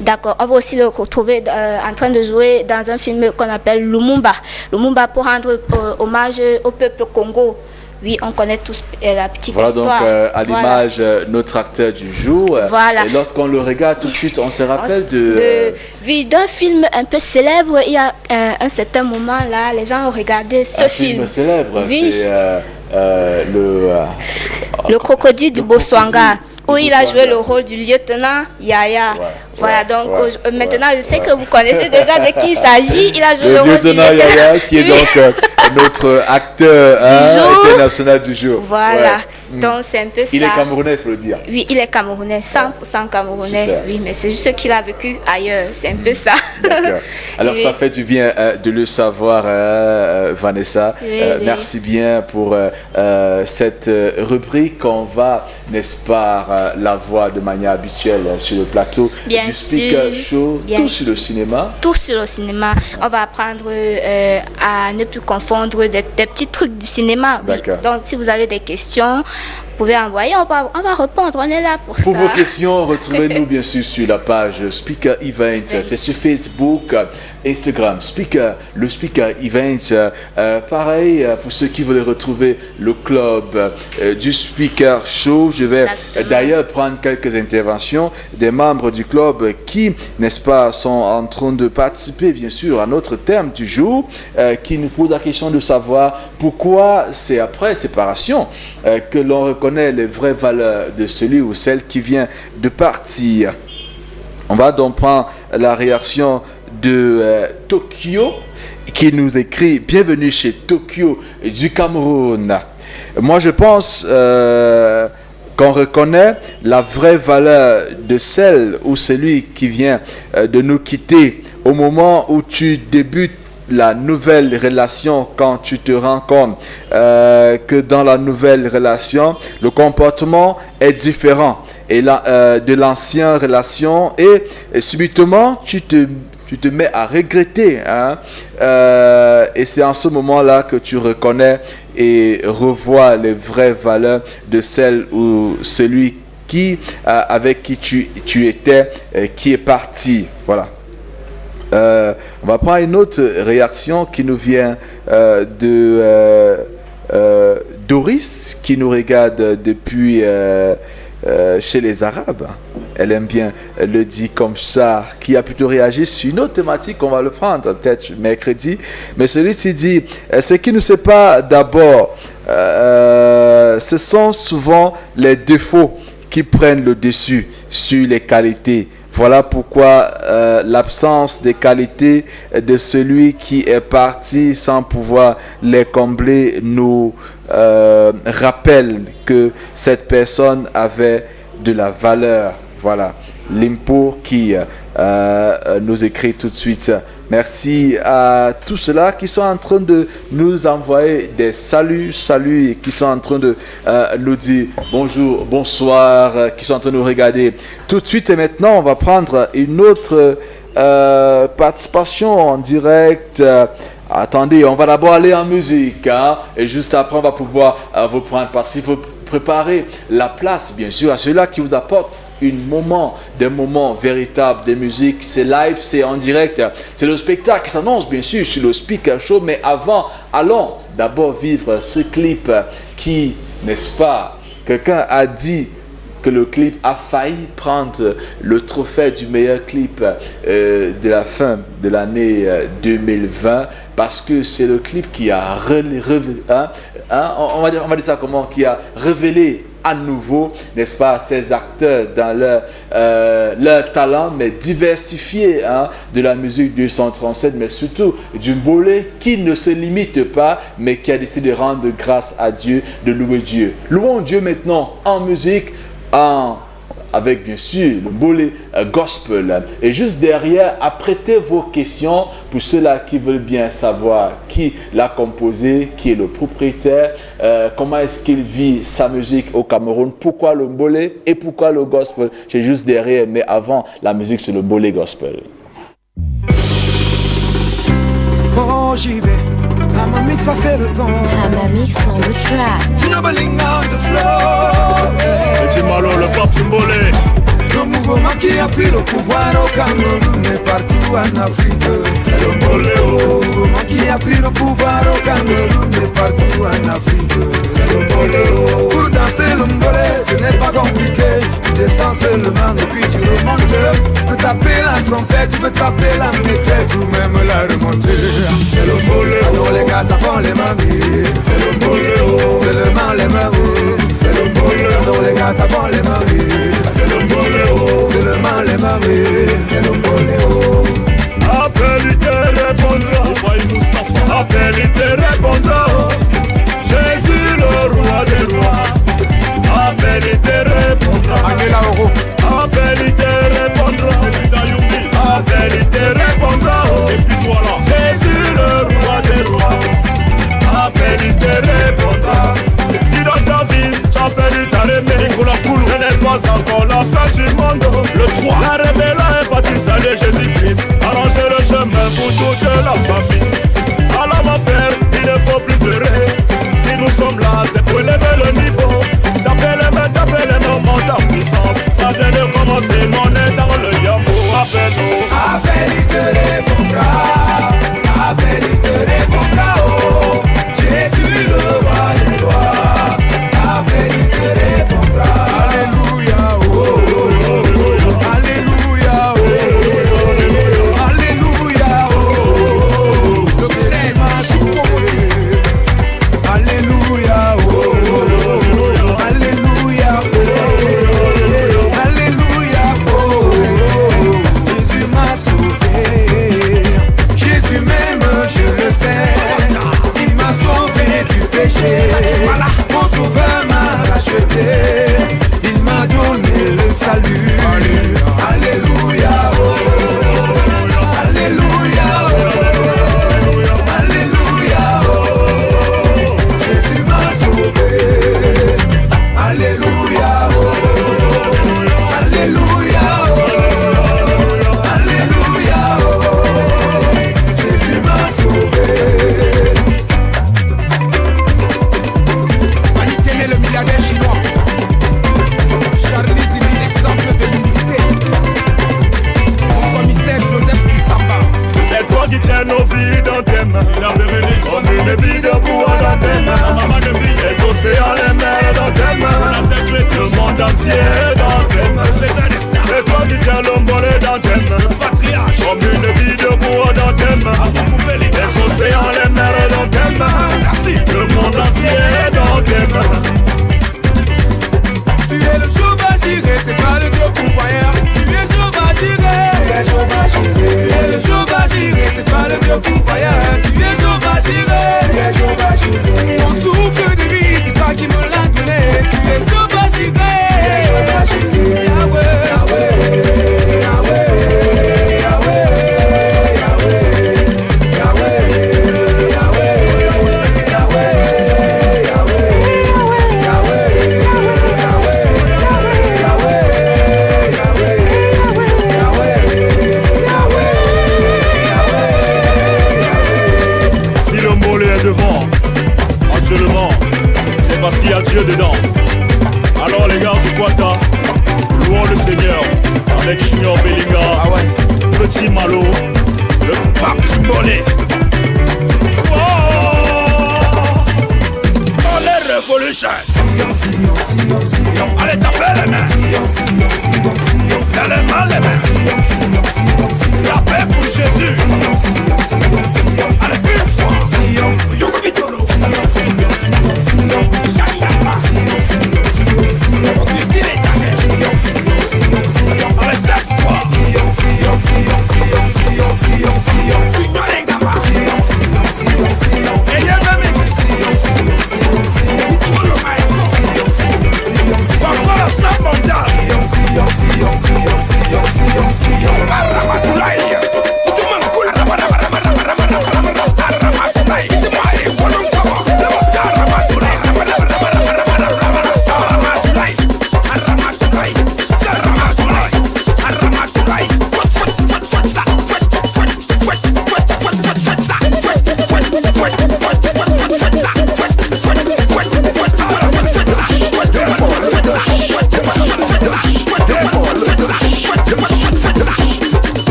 D'accord, on va aussi le retrouver en train de jouer dans un film qu'on appelle Lumumba. Lumumba pour rendre hommage au peuple Congo. Oui, on connaît tous la petite histoire. Donc, à l'image, notre acteur du jour. Voilà. Et lorsqu'on le regarde tout de suite, on se rappelle oui, d'un film un peu célèbre. Il y a un certain moment là, les gens ont regardé ce film. Un film célèbre, oui. C'est le crocodile du Botswana. Où il a joué le rôle du lieutenant Yaya. Voilà, donc maintenant je sais que vous connaissez déjà de qui il s'agit. Il a joué le rôle du lieutenant Yaya, qui est donc notre acteur international du jour. Voilà, donc c'est un peu ça. Il est camerounais, il faut le dire. Oui, il est camerounais, 100% camerounais. Super. Oui, mais c'est juste qu'il a vécu ailleurs. C'est un peu ça. D'accord. Alors ça fait du bien de le savoir, Vanessa. Merci bien pour cette rubrique. On va, n'est-ce pas, la voir de manière habituelle sur le plateau du Speaker Show, tout sur le cinéma. Tout sur le cinéma. On va apprendre à ne plus confondre des petits trucs du cinéma. Oui. Donc si vous avez des questions, vous pouvez envoyer, on va répondre, on est là pour ça. Pour vos questions, retrouvez-nous bien sûr sur la page Speaker Events. C'est sur Facebook, Instagram, le Speaker Events. Pareil, pour ceux qui veulent retrouver le club du Speaker Show, je vais d'ailleurs prendre quelques interventions des membres du club qui, n'est-ce pas, sont en train de participer bien sûr à notre thème du jour, qui nous pose la question de savoir pourquoi c'est après séparation que l'on reconnaît les vraies valeurs de celui ou celle qui vient de partir. On va donc prendre la réaction de Tokyo qui nous écrit « Bienvenue chez Tokyo du Cameroun ». Moi, je pense qu'on reconnaît la vraie valeur de celle ou celui qui vient de nous quitter au moment où tu débutes la nouvelle relation, quand tu te rends compte que dans la nouvelle relation, le comportement est différent et de l'ancienne relation et subitement tu te mets à regretter. Et c'est en ce moment-là que tu reconnais et revois les vraies valeurs de celle ou celui avec qui tu étais, qui est parti. Voilà. On va prendre une autre réaction qui nous vient de Doris, qui nous regarde depuis chez les Arabes. Elle aime bien le dire comme ça, qui a plutôt réagi sur une autre thématique. On va le prendre peut-être mercredi. Mais celui-ci dit, ce qui ne sait pas d'abord, ce sont souvent les défauts qui prennent le dessus sur les qualités. Voilà pourquoi l'absence des qualités de celui qui est parti sans pouvoir les combler nous rappelle que cette personne avait de la valeur. Voilà, Limpo qui nous écrit tout de suite. Merci à tous ceux-là qui sont en train de nous envoyer des saluts et qui sont en train de nous dire bonjour, bonsoir, qui sont en train de nous regarder. Tout de suite et maintenant, on va prendre une autre participation en direct. Attendez, on va d'abord aller en musique, et juste après, on va pouvoir vous prendre parce qu'il faut préparer la place, bien sûr, à ceux-là qui vous apportent des moments véritables de musique. C'est live, c'est en direct, c'est le spectacle qui s'annonce bien sûr sur le Speaker Show. Mais avant, allons d'abord vivre ce clip qui, n'est-ce pas, quelqu'un a dit que le clip a failli prendre le trophée du meilleur clip de la fin de l'année 2020 parce que c'est le clip qui a on va dire ça comment, qui a révélé à nouveau, n'est-ce pas, ces acteurs dans leur talent, mais diversifié de la musique du 137, mais surtout du mbolé qui ne se limite pas, mais qui a décidé de rendre grâce à Dieu, de louer Dieu. Louons Dieu maintenant en musique, avec bien sûr le mbolé gospel. Et juste derrière, apprêtez vos questions pour ceux-là qui veulent bien savoir qui l'a composé, qui est le propriétaire, comment est-ce qu'il vit sa musique au Cameroun, pourquoi le mbolé et pourquoi le gospel. C'est juste derrière, mais avant la musique, c'est le mbolé gospel. Oh JB, Amamix a fait le son. Amamix on the track. Juggling on the floor. Petit Malo, le pop mbolé. Le mouvement qui a pris le pouvoir au Cameroun et partout en Afrique, c'est le mbolé. Le mouvement qui a pris le pouvoir au Cameroun et partout en Afrique, c'est le mbolé. Pour danser le mbolé, ce n'est pas compliqué. Tu descends seulement et puis tu remontes. Tu peux taper la trompette, tu peux taper la maîtresse ou même la remonter. C'est le mbolé. Alors les gars tapant les maris, c'est le mbolé. Seulement les maris, c'est le mbolé. Alors les gars tapant les maris, c'est le mbolé. Seulement les maris, c'est le mbolé. Appel, il te répondra. Appel, il te répondra. Jésus le roi des rois. Appel, il te répondra. Appel, il te répondra. Appel, il te répondra. Et puis toi là, Jésus le roi des rois. Appel, il te répondra. océans, les mers dans tes mains. Le monde entier dans tes mains. C'est toi qui tiens l'ombolé dans tes mains. Comme une vie de bois dans tes mains. Les océans, les mers dans tes mains. Le monde entier dans tes mains. Tu es le Jéhovah Jireh, c'est toi le Dieu pourvoyeur. Tu es Jéhovah Jireh, tu es Jéhovah Jireh. Tu es le Jéhovah Jireh, c'est toi le Dieu pourvoyeur. Tu es Jéhovah Jireh, tu es Jéhovah Jireh. Mon souffle de vie, c'est toi qui me l'as donné. Tu es Jéhovah Jireh, tu es Jéhovah Jireh. Yahweh, Yahweh, Yahweh, Yahweh, Yahweh, Yahweh, Yahweh, devant, actuellement, c'est parce qu'il y a Dieu dedans. Alors les gars du Guata, louons le Seigneur avec Junior Bellinga, Petit Malo, le pape du Mollet. Oh, les Revolution. Allez taper les mains. C'est les mains, les mains. La paix pour Jésus. Allez une fois. Yoko Vitolo. Allez cette fois. Et y'a un mix. Pourquoi la salle mondiale?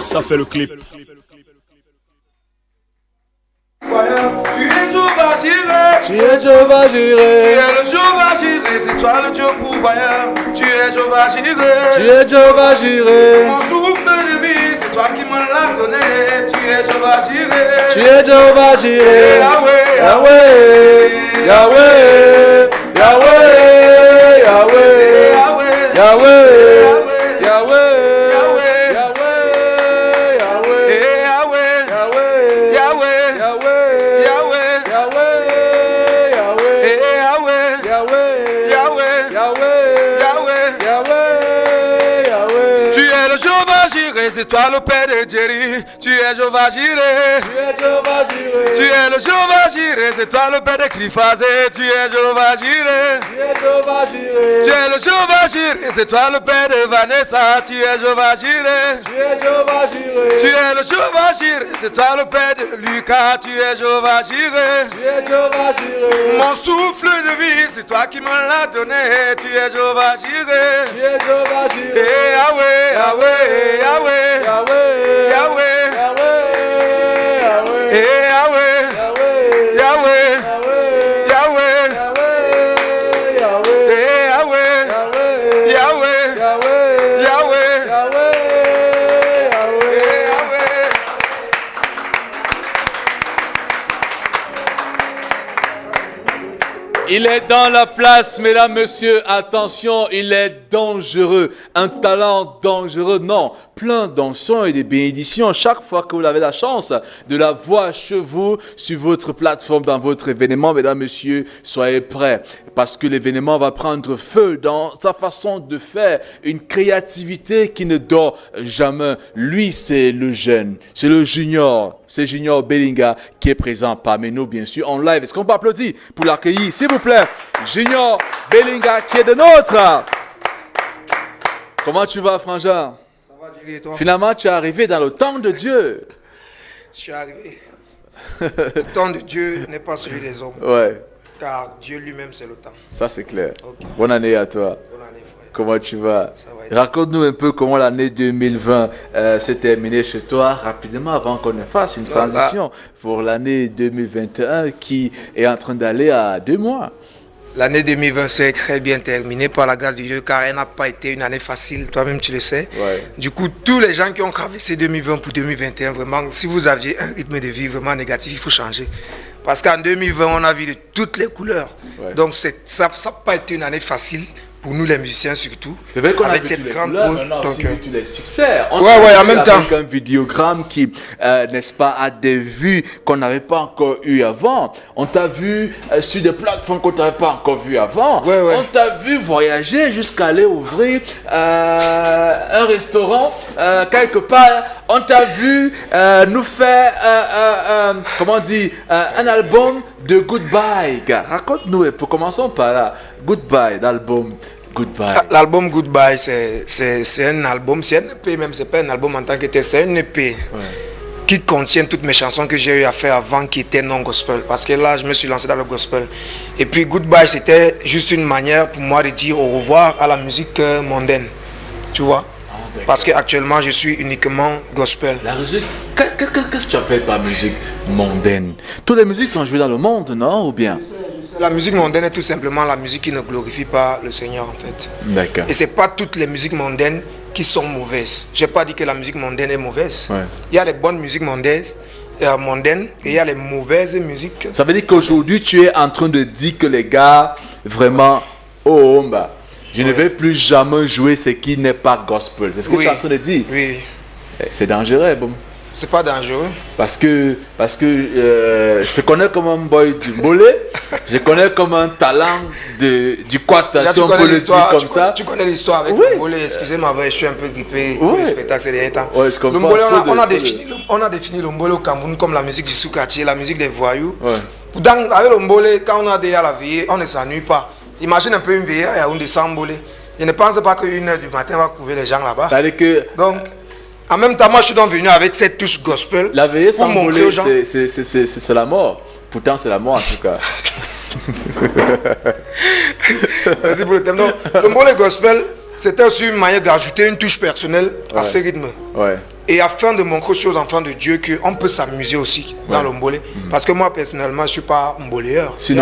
Ça fait le clip. Tu es Jéhovah Jireh, Tu es Jéhovah tu Jireh, es le Jéhovah Jireh, c'est toi le Dieu pourvoyeur. Tu es Jéhovah Jireh, tu es Jéhovah Jireh, mon souffle de vie, c'est toi qui me l'as donné. Tu es Jéhovah Jireh, tu es Jéhovah Jireh, Yahweh, Yahweh, Yahweh, Yahweh, Yahweh, Yahweh, Yahweh, c'est toi le père de Jerry, tu es Jéhovah Jireh, tu es Jéhovah Jireh, tu es le Jéhovah Jireh, c'est toi le père de Clifazé, tu es Jéhovah Jireh, tu es Jéhovah Jireh, tu es le Jéhovah Jireh, c'est toi le père de Vanessa, tu es Jéhovah Jireh, tu es Jéhovah Jireh, tu es le Jéhovah Jireh, c'est toi le père de Lucas, tu es Jéhovah Jireh, tu es Jéhovah Jireh, mon souffle de vie, c'est toi qui me l'as donné, tu es Jéhovah Jireh, tu es Jéhovah Jireh, Yahweh, Yahweh, Yahweh, Yahweh, Yahweh, Yahweh, Yahweh, Yahweh, Yahweh, Yahweh, Il est dans la place, mesdames, messieurs, attention, il est dangereux, un talent dangereux, non, plein d'encens et de bénédictions. Chaque fois que vous avez la chance de la voir chez vous, sur votre plateforme, dans votre événement, mesdames, messieurs, soyez prêts, parce que l'événement va prendre feu dans sa façon de faire, une créativité qui ne dort jamais. Lui, c'est le jeune, c'est le junior. C'est Junior Bellinga qui est présent parmi nous, bien sûr, en live. Est-ce qu'on peut applaudir pour l'accueillir, s'il vous plaît? Junior Bellinga qui est de nôtre. Comment tu vas, frangin? Ça va, Jerry, et toi? Finalement, tu es arrivé dans le temps de Dieu. Je suis arrivé. Le temps de Dieu n'est pas celui des hommes. Ouais. car Dieu lui-même c'est le temps. Ça c'est clair. Okay. Bonne année à toi. Bonne année, frère. Comment tu vas? Ça va. Raconte-nous un peu comment l'année 2020 s'est terminée chez toi rapidement avant qu'on ne fasse une transition pour l'année 2021 qui est en train d'aller à 2 mois. L'année 2020 s'est très bien terminée par la grâce de Dieu car elle n'a pas été une année facile, toi-même tu le sais. Ouais. Du coup, tous les gens qui ont traversé 2020 pour 2021, vraiment, si vous aviez un rythme de vie vraiment négatif, il faut changer. Parce qu'en 2020, on a vu de toutes les couleurs. Ouais. Donc ça n'a pas été une année facile. Pour nous les musiciens surtout. C'est vrai qu'on a vu cette grande pause. On a aussi vu tous les succès. On en même temps. Avec un vidéogramme qui, n'est-ce pas, a des vues qu'on n'avait pas encore eu avant. On t'a vu sur des plateformes qu'on n'avait pas encore vu avant. On t'a vu voyager jusqu'à aller ouvrir un restaurant quelque part. On t'a vu nous faire, comment dire, un album de Goodbye. Raconte-nous, commençons par là. Goodbye, l'album Goodbye. L'album Goodbye, c'est un album, c'est un EP même, c'est pas un album en tant que tel, c'est un EP qui contient toutes mes chansons que j'ai eu à faire avant qui étaient non gospel. Parce que là, je me suis lancé dans le gospel. Et puis Goodbye, c'était juste une manière pour moi de dire au revoir à la musique mondaine. Tu vois? Parce qu'actuellement, je suis uniquement gospel. La musique, qu'est-ce que tu appelles par musique mondaine? Toutes les musiques sont jouées dans le monde, non? Ou bien? La musique mondaine est tout simplement la musique qui ne glorifie pas le Seigneur, en fait. D'accord. Et c'est pas toutes les musiques mondaines qui sont mauvaises. Je n'ai pas dit que la musique mondaine est mauvaise. Ouais. Il y a les bonnes musiques mondaines et il y a les mauvaises musiques. Ça veut dire qu'aujourd'hui, tu es en train de dire que les gars, vraiment, je ne vais plus jamais jouer ce qui n'est pas gospel. C'est ce que tu es en train de dire? Oui. C'est dangereux, bon. C'est pas dangereux. Parce que je te connais comme un boy du Mbolé, je connais comme un talent du Kwata, si on peut le dire comme ça. Tu connais l'histoire avec le Mbolé, excusez-moi, je suis un peu grippé pour le spectacle ces derniers temps. Ouais, je comprends. Le Mbolé, on a défini le Mbolé au Cameroun comme la musique du sous-quartier, la musique des voyous. Ouais. Avec le Mbolé, quand on a déjà la veillée, on ne s'ennuie pas. Imagine un peu une veillée à Yaoundé sans Mbolé. Je ne pense pas qu'une 1h du matin va couvrir les gens là-bas. Donc, en même temps, moi je suis donc venu avec cette touche gospel. La veillée sans Mbolé, c'est la mort. Pourtant, c'est la mort en tout cas. Merci pour le thème. Donc, le Mbolé gospel, c'était aussi une manière d'ajouter une touche personnelle à ce rythme. Ouais. Et afin de montrer aux enfants de Dieu qu'on peut s'amuser aussi dans le Mbolé. Parce que moi, personnellement, je ne suis pas mboléeur. Il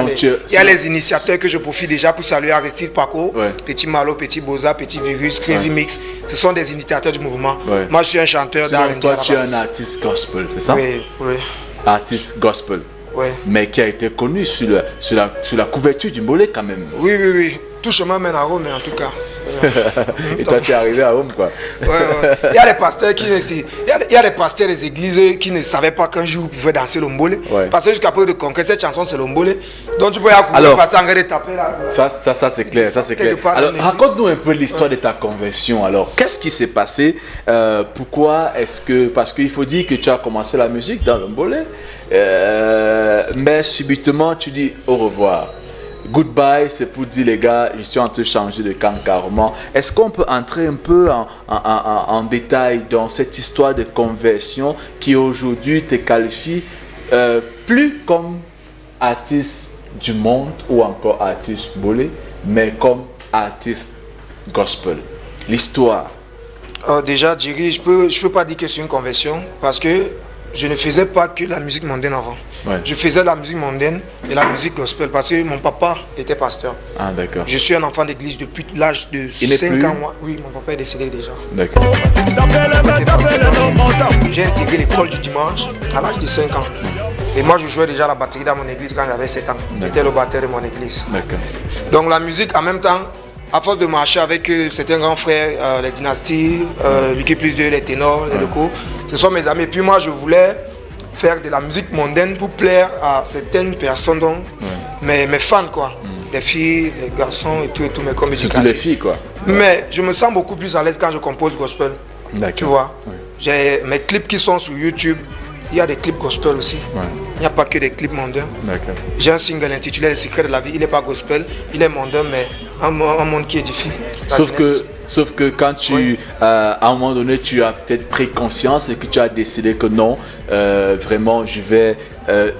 y a les initiateurs que je profite déjà pour saluer Aristide Paco, Petit Malo, Petit Boza, Petit Virus, Crazy Mix. Ce sont des initiateurs du mouvement. Moi, je suis un chanteur d'R&B. Toi, tu es un artiste gospel, c'est ça? Oui. Artiste gospel. Oui. Mais qui a été connu sur la couverture du Mbolé quand même. Oui. Tout chemin mène à Rome, en tout cas. Et toi, tu es arrivé à Rome, quoi. Ouais. Il y a des pasteurs il y a des pasteurs des églises qui ne savaient pas qu'un jour ils pouvaient danser le Mbolé. Ouais. Parce que jusqu'à peu de concret, cette chanson, c'est le Mbolé. Donc, tu peux y accourir, passer en train de taper là. Ça c'est clair. Alors, raconte-nous un peu l'histoire de ta conversion. Alors, qu'est-ce qui s'est passé? Pourquoi est-ce que... Parce qu'il faut dire que tu as commencé la musique dans le Mbolé. Mais subitement, tu dis au revoir. Goodbye, c'est pour dire les gars, je suis en train de changer de camp carrément. Est-ce qu'on peut entrer un peu en détail dans cette histoire de conversion qui aujourd'hui te qualifie plus comme artiste du monde ou encore artiste Mbolé, mais comme artiste gospel? L'histoire. Déjà, Jerry, je peux pas dire que c'est une conversion parce que je ne faisais pas que la musique mondaine avant. Ouais. Je faisais la musique mondaine et la musique gospel parce que mon papa était pasteur. Ah, d'accord. Je suis un enfant d'église depuis l'âge de 5 ans. Oui, mon papa est décédé déjà. D'accord. J'ai intégré l'école du dimanche à l'âge de 5 ans. Et moi, je jouais déjà la batterie dans mon église quand j'avais 7 ans. J'étais le batteur de mon église. D'accord. Donc la musique, en même temps, à force de marcher avec certains grands frères, les dynasties, Lucky Plus 2, les ténors, les locaux, ce sont mes amis. Et puis moi, je voulais faire de la musique mondaine pour plaire à certaines personnes, donc mes fans, quoi. Des filles, des garçons et tout, mais comme surtout les filles, quoi. Mais je me sens beaucoup plus à l'aise quand je compose gospel. Tu vois. J'ai mes clips qui sont sur YouTube. Il y a des clips gospel aussi. Il n'y a pas que des clips mondains. J'ai un single intitulé Le secret de la vie. Il n'est pas gospel, il est mondain, mais un monde qui édifie. Sauf que quand tu, à un moment donné, tu as peut-être pris conscience et que tu as décidé que non, vraiment, je vais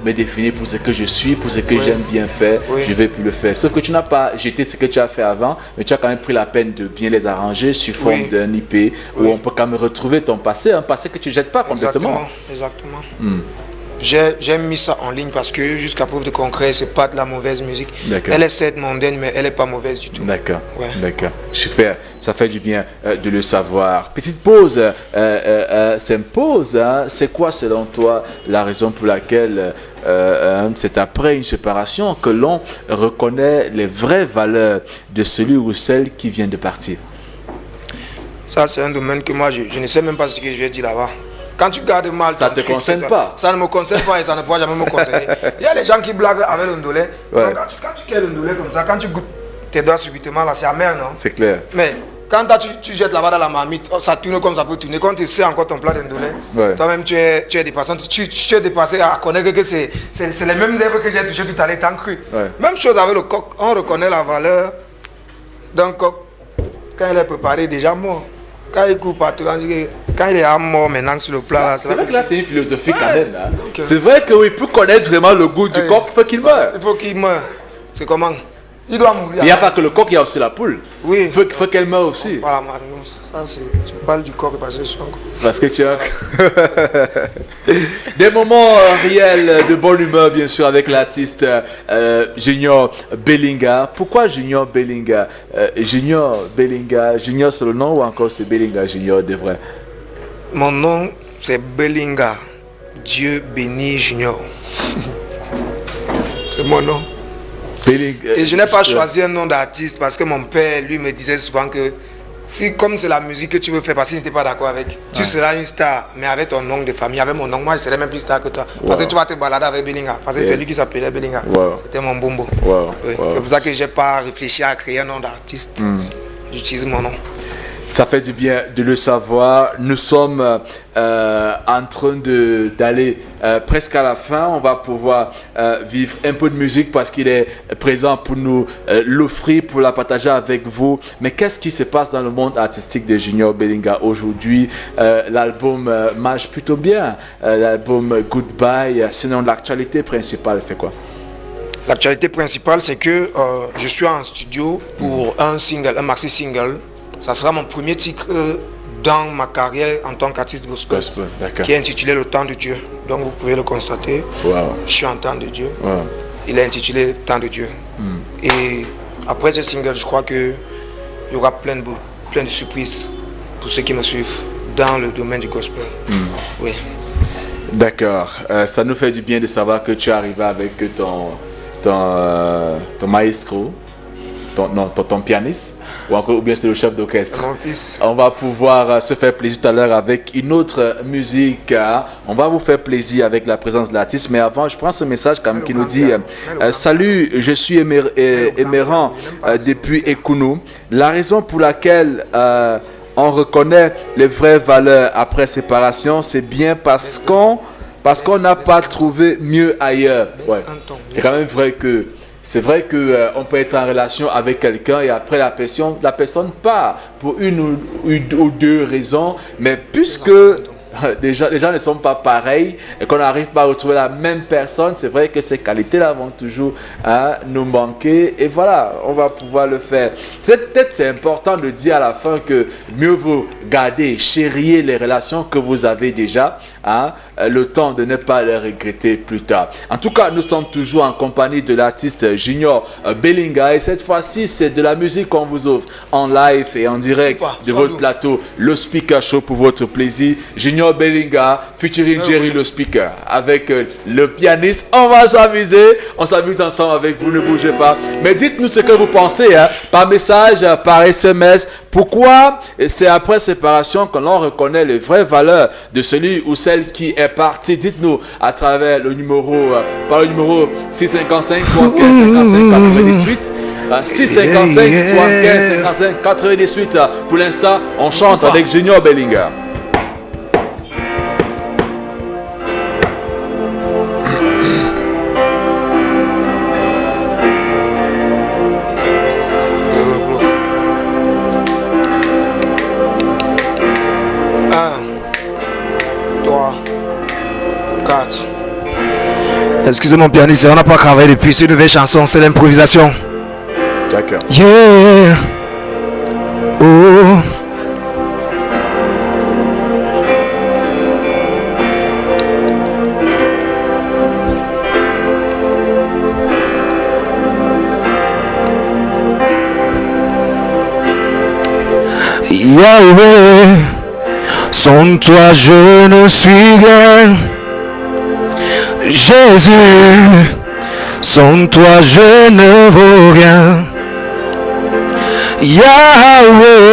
me définir pour ce que je suis, pour ce que j'aime bien faire, je vais plus le faire. Sauf que tu n'as pas jeté ce que tu as fait avant, mais tu as quand même pris la peine de bien les arranger sous forme d'un IP où on peut quand même retrouver ton passé, un passé que tu ne jettes pas complètement. Exactement. J'ai mis ça en ligne parce que jusqu'à preuve de concret, c'est pas de la mauvaise musique. Elle est certes mondaine, mais elle n'est pas mauvaise du tout. D'accord. Super. Ça fait du bien de le savoir. Petite pause s'impose. C'est quoi selon toi la raison pour laquelle c'est après une séparation que l'on reconnaît les vraies valeurs de celui ou celle qui vient de partir? Ça, c'est un domaine que moi, je ne sais même pas ce que je vais dire là-bas. Quand tu gardes mal, ça ne te concerne pas. Ça ne me concerne pas et ça ne pourra jamais me concerner. Il y a les gens qui blaguent avec le ndolé. Quand tu quittes le ndolé comme ça, quand tu goûtes tes doigts subitement, là, c'est amer, non? C'est clair. Mais quand tu jettes là-bas dans la marmite, ça tourne comme ça peut tourner. Quand tu sais encore ton plat de ndolé, toi-même tu es dépassé. Tu es dépassé à connaître que c'est les mêmes herbes que j'ai touchées tout à l'heure, tant cru. Même chose avec le coq. On reconnaît la valeur d'un coq quand il est préparé déjà mort. Quand il coupe partout, quand il est mort maintenant sur le plat, c'est vrai que là c'est une philosophie quand même. C'est vrai qu'il peut connaître vraiment le goût du coq, il faut qu'il meure. Il faut qu'il meure. C'est comment? Il doit mourir. Il n'y a pas que le coq, il y a aussi la poule. Oui. Il faut qu'elle meure aussi. Voilà, ça c'est. Tu parles du coq parce que je Parce que tu as. Des moments réels de bonne humeur, bien sûr, avec l'artiste Junior Bellinga. Pourquoi Junior Bellinga? Junior Bellinga, Junior c'est le nom ou encore c'est Bellinga Junior de vrai? Mon nom c'est Bellinga. Dieu bénit Junior. C'est mon nom. Et je n'ai pas choisi un nom d'artiste parce que mon père, lui, me disait souvent que si, comme c'est la musique que tu veux faire, parce qu'il n'était pas d'accord avec, tu seras une star, mais avec ton nom de famille, avec mon nom, moi je serais même plus star que toi. Parce que tu vas te balader avec Bellinga. Parce que c'est lui qui s'appelait Bellinga. C'était mon bombo. C'est pour ça que je n'ai pas réfléchi à créer un nom d'artiste. J'utilise mon nom. Ça fait du bien de le savoir. Nous sommes en train d'aller presque à la fin. On va pouvoir vivre un peu de musique parce qu'il est présent pour nous l'offrir, pour la partager avec vous. Mais qu'est-ce qui se passe dans le monde artistique de Junior Bellinga aujourd'hui? L'album marche plutôt bien. L'album Goodbye. Sinon, l'actualité principale, c'est quoi? L'actualité principale, c'est que je suis en studio pour un single, un maxi single. Ça sera mon premier titre dans ma carrière en tant qu'artiste gospel, qui est intitulé Le Temps de Dieu. Donc vous pouvez le constater. Je suis en temps de Dieu. Il est intitulé Temps de Dieu. Et après ce single, je crois qu'il y aura plein de surprises pour ceux qui me suivent dans le domaine du gospel. Oui. D'accord. Ça nous fait du bien de savoir que tu es arrivé avec ton maestro, ton pianiste, ou bien c'est le chef d'orchestre. Mon fils. On va pouvoir se faire plaisir tout à l'heure avec une autre musique. On va vous faire plaisir avec la présence de l'artiste. Mais avant, je prends ce message quand même qui nous dit salut, je suis Émérant depuis Ekounou. La raison pour laquelle on reconnaît les vraies valeurs après séparation, c'est bien parce qu'on n'a pas trouvé mieux ailleurs. C'est quand même vrai que on peut être en relation avec quelqu'un et après la personne part pour une ou deux raisons, mais puisque les gens ne sont pas pareils et qu'on n'arrive pas à retrouver la même personne, c'est vrai que ces qualités-là vont toujours nous manquer. Et voilà, on va pouvoir le faire. Peut-être c'est important de dire à la fin que mieux vaut garder, chérir les relations que vous avez déjà, le temps de ne pas les regretter plus tard. En tout cas, nous sommes toujours en compagnie de l'artiste Junior Bellinga et cette fois-ci, c'est de la musique qu'on vous offre en live et en direct de votre plateau, le Speaker Show pour votre plaisir. Junior Bellinga featuring Jerry le Speaker avec le pianiste. On va s'amuser, on s'amuse ensemble avec vous, ne bougez pas. Mais dites-nous ce que vous pensez par message, par SMS. Pourquoi c'est après séparation que l'on reconnaît les vraies valeurs de celui ou celle qui est parti? Dites-nous à travers le numéro, par le numéro 655 75 55 98. 655 75 55 98. Pour l'instant, on chante avec Junior Bellinga. Excusez mon pianiste, on n'a pas travaillé depuis. C'est une nouvelle chanson, c'est l'improvisation. D'accord. Yeah. Oh. Yahweh, sans toi je ne suis rien. Jésus, sans toi je ne vaux rien. Yahweh,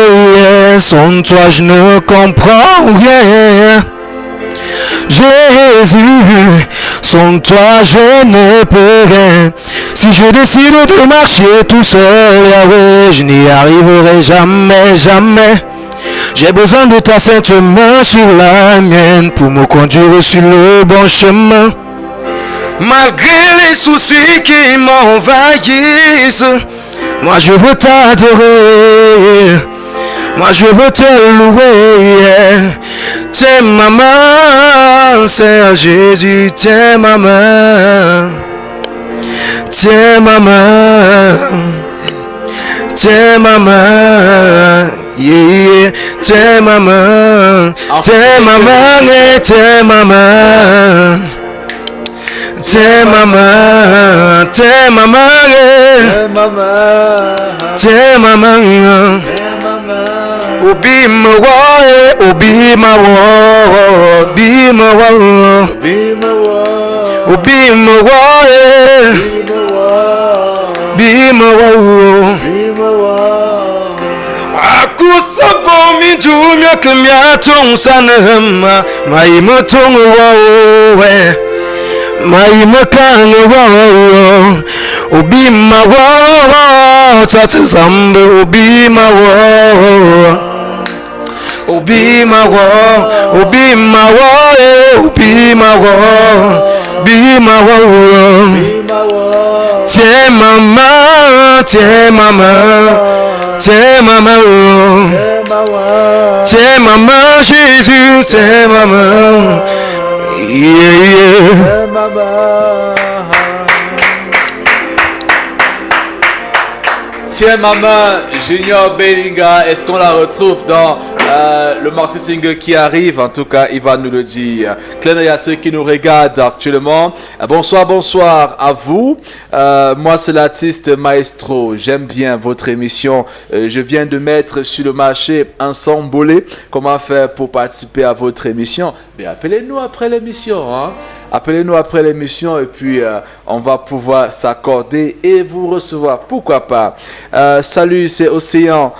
sans toi je ne comprends rien. Jésus, sans toi je ne peux rien. Si je décide de marcher tout seul, Yahweh, je n'y arriverai jamais, jamais. J'ai besoin de ta sainte main sur la mienne pour me conduire sur le bon chemin. Malgré les soucis qui m'envahissent, moi je veux t'adorer, moi je veux te louer. T'es ma main, Seigneur Jésus, t'es ma main. T'es ma main, t'es ma main, yeah, t'es ma main, t'es ma main, et t'es ma main. T'es ma main, t'es ma main, t'es ma main. Obi ma wa, obi ma wa, obi ma wa, obi ma wa, obi ma wa. Akusabo mi jumya kemya tong sanama, mai motong wa we. My makan obi ma wa tatu zambe obi ma wa obi ma wa obi ma wa obi ma wa obi ma wa t'es maman t'es maman t'es maman t'es maman Jésus t'es maman. Yeah, yeah. Tiens maman, Junior Bellinga, est-ce qu'on la retrouve dans le maxi single qui arrive? En tout cas, il va nous le dire. Clin d'œil à ceux qui nous regardent actuellement. Bonsoir, bonsoir à vous. Moi, c'est l'artiste Maestro. J'aime bien votre émission. Je viens de mettre sur le marché un son bolé. Comment faire pour participer à votre émission? Bien, appelez-nous après l'émission, hein? Appelez-nous après l'émission et puis on va pouvoir s'accorder et vous recevoir. Pourquoi pas? Salut, c'est Océan.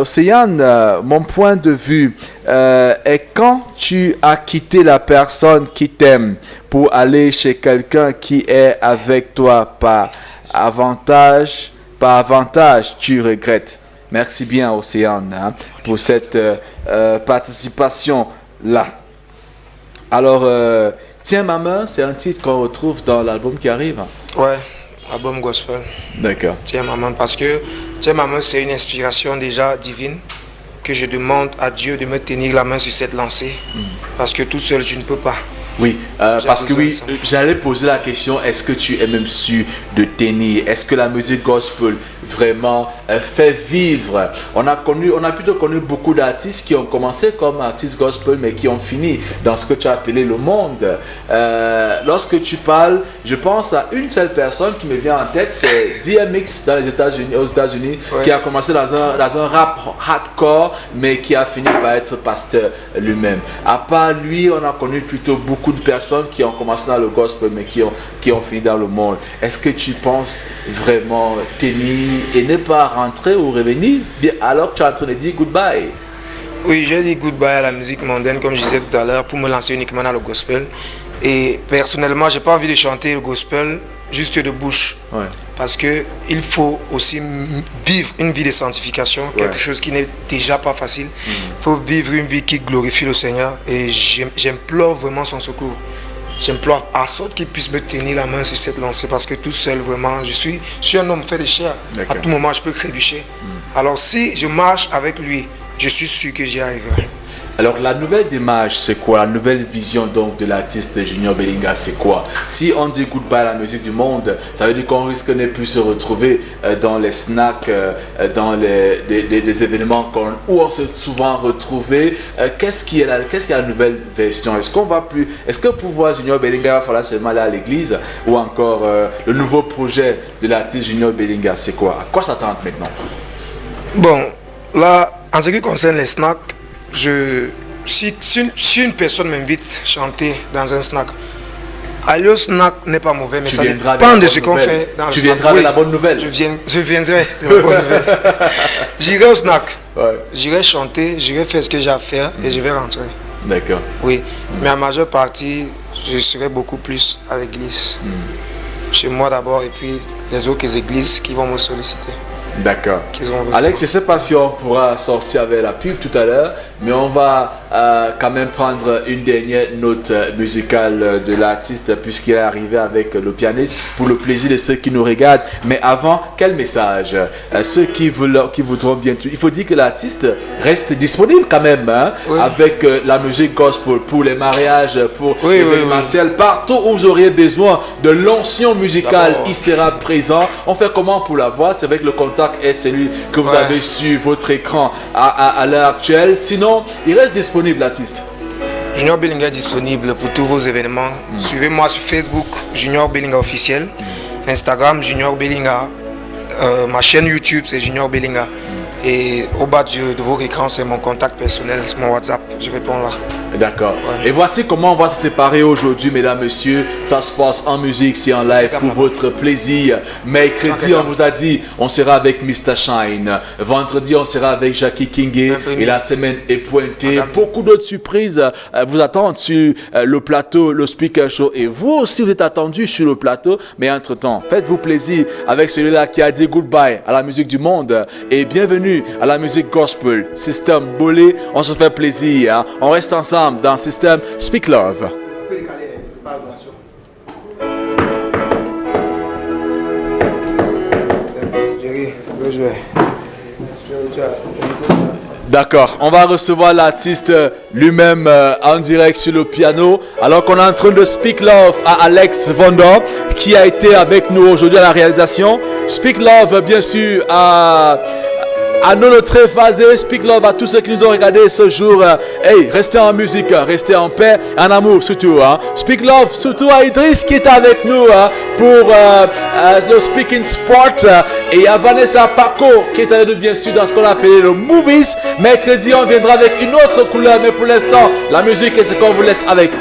Océane, mon point de vue est quand tu as quitté la personne qui t'aime pour aller chez quelqu'un qui est avec toi par avantage, tu regrettes. Merci bien, Océane, hein, pour cette participation-là. Alors, Tiens ma main, c'est un titre qu'on retrouve dans l'album qui arrive. Ouais, album gospel. D'accord. Tiens ma main, parce que Tiens ma main, c'est une inspiration déjà divine que je demande à Dieu de me tenir la main sur cette lancée. Parce que tout seul, je ne peux pas. Oui, parce que oui, j'allais poser la question, est-ce que tu es même sûr de tenir? Est-ce que la musique gospel vraiment fait vivre? On a plutôt connu beaucoup d'artistes qui ont commencé comme artistes gospel, mais qui ont fini dans ce que tu as appelé le monde. Lorsque tu parles, je pense à une seule personne qui me vient en tête, c'est DMX aux États-Unis, ouais, qui a commencé dans un rap hardcore, mais qui a fini par être pasteur lui-même. À part lui, on a connu plutôt beaucoup de personnes qui ont commencé dans le gospel mais qui ont fini dans le monde. Est-ce que tu penses vraiment tenir et ne pas rentrer ou revenir bien alors que tu es en train de dire goodbye? Oui, j'ai dit goodbye à la musique mondaine comme je disais tout à l'heure pour me lancer uniquement dans le gospel. Et personnellement, j'ai pas envie de chanter le gospel juste de bouche. Ouais. Parce qu'il faut aussi vivre une vie de sanctification, ouais, quelque chose qui n'est déjà pas facile. Il faut vivre une vie qui glorifie le Seigneur et j'implore vraiment son secours. J'implore à sorte qu'il puisse me tenir la main sur cette lancée parce que tout seul vraiment, je suis un homme fait de chair. À tout moment je peux trébucher. Alors si je marche avec lui, je suis sûr que j'y arriverai. Alors la nouvelle démarche, c'est quoi? La nouvelle vision donc de l'artiste Junior Belinga, c'est quoi? Si on dit goodbye à la musique du monde, ça veut dire qu'on risque de ne plus se retrouver dans les snacks, dans des événements où on s'est souvent retrouvé. Qu'est-ce qui est la nouvelle version? Est-ce que pour voir Junior Belinga, il va falloir seulement aller à l'église, ou encore le nouveau projet de l'artiste Junior Belinga, c'est quoi? À quoi s'attendre maintenant? Bon, là, en ce qui concerne les snacks, si une personne m'invite à chanter dans un snack, aller au snack n'est pas mauvais, mais ça dépend de ce qu'on fait dans le snack. Tu viendras avec la bonne nouvelle. Je viendrai avec la bonne nouvelle. J'irai au snack, j'irai chanter, j'irai faire ce que j'ai à faire et je vais rentrer. D'accord. Oui, mais en majeure partie, je serai beaucoup plus à l'église. Chez moi d'abord et puis les autres églises qui vont me solliciter. D'accord. Alex, je ne sais pas si on pourra sortir avec la pub tout à l'heure, mais on va quand même prendre une dernière note musicale de l'artiste puisqu'il est arrivé avec le pianiste pour le plaisir de ceux qui nous regardent. Mais avant, quel message? Ceux qui voudront bien... Il faut dire que l'artiste reste disponible quand même avec la musique gospel pour les mariages, pour l'événementiel. Partout où vous auriez besoin de l'onction musicale, il sera présent. On fait comment pour la voir? C'est avec le contact est celui que vous avez sur votre écran à l'heure actuelle. Sinon, il reste disponible, l'artiste. Junior Belinga est disponible pour tous vos événements. Suivez-moi sur Facebook, Junior Belinga officiel. Instagram, Junior Belinga. Ma chaîne YouTube, c'est Junior Belinga. Et au bas de vos écrans, c'est mon contact personnel, c'est mon WhatsApp. Je réponds là. D'accord. Et voici comment on va se séparer aujourd'hui, mesdames, messieurs. Ça se passe en musique, c'est en live pour votre plaisir. Mercredi, on vous a dit, on sera avec Mr. Shine. Vendredi, on sera avec Jackie Kingé. Et la semaine est pointée. Beaucoup d'autres surprises vous attendent sur le plateau, le Speaker Show. Et vous aussi, vous êtes attendus sur le plateau. Mais entre-temps, faites-vous plaisir avec celui-là qui a dit goodbye à la musique du monde. Et bienvenue à la musique gospel. Système Bolé, on se fait plaisir. Hein? On reste ensemble dans le système Speak Love. D'accord, on va recevoir l'artiste lui-même en direct sur le piano, alors qu'on est en train de Speak Love à Alex Vondor, qui a été avec nous aujourd'hui à la réalisation. Speak Love, bien sûr, à nos très phasés, Speak Love à tous ceux qui nous ont regardés ce jour. Hey, restez en musique, restez en paix, en amour surtout. Speak Love surtout à Idriss qui est avec nous pour le Speaking Sport. Et à Vanessa Paco qui est avec nous bien sûr dans ce qu'on appelle le Movies. Mercredi, on viendra avec une autre couleur, mais pour l'instant, la musique est ce qu'on vous laisse avec.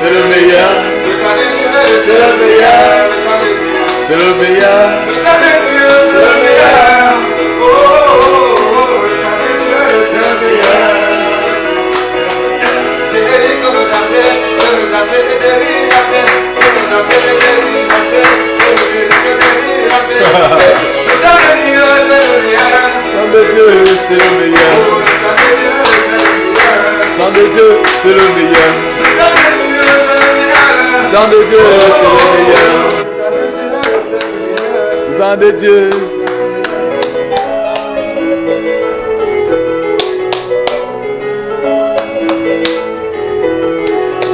C'est le meilleur, le cas de Dieu, c'est le meilleur, le cas de Dieu, c'est le meilleur, le cas de Dieu, c'est le meilleur, oh, le cas de Dieu, c'est le meilleur, Jerry, comme danser, Jerry, danser, Jerry, danser, le cas de Dieu, c'est le meilleur, le cas de Dieu, c'est le meilleur, le cas de Dieu, c'est le meilleur, le cas de Dieu, c'est le meilleur. Dans de Dieu, c'est le meilleur. Dans de Dieu.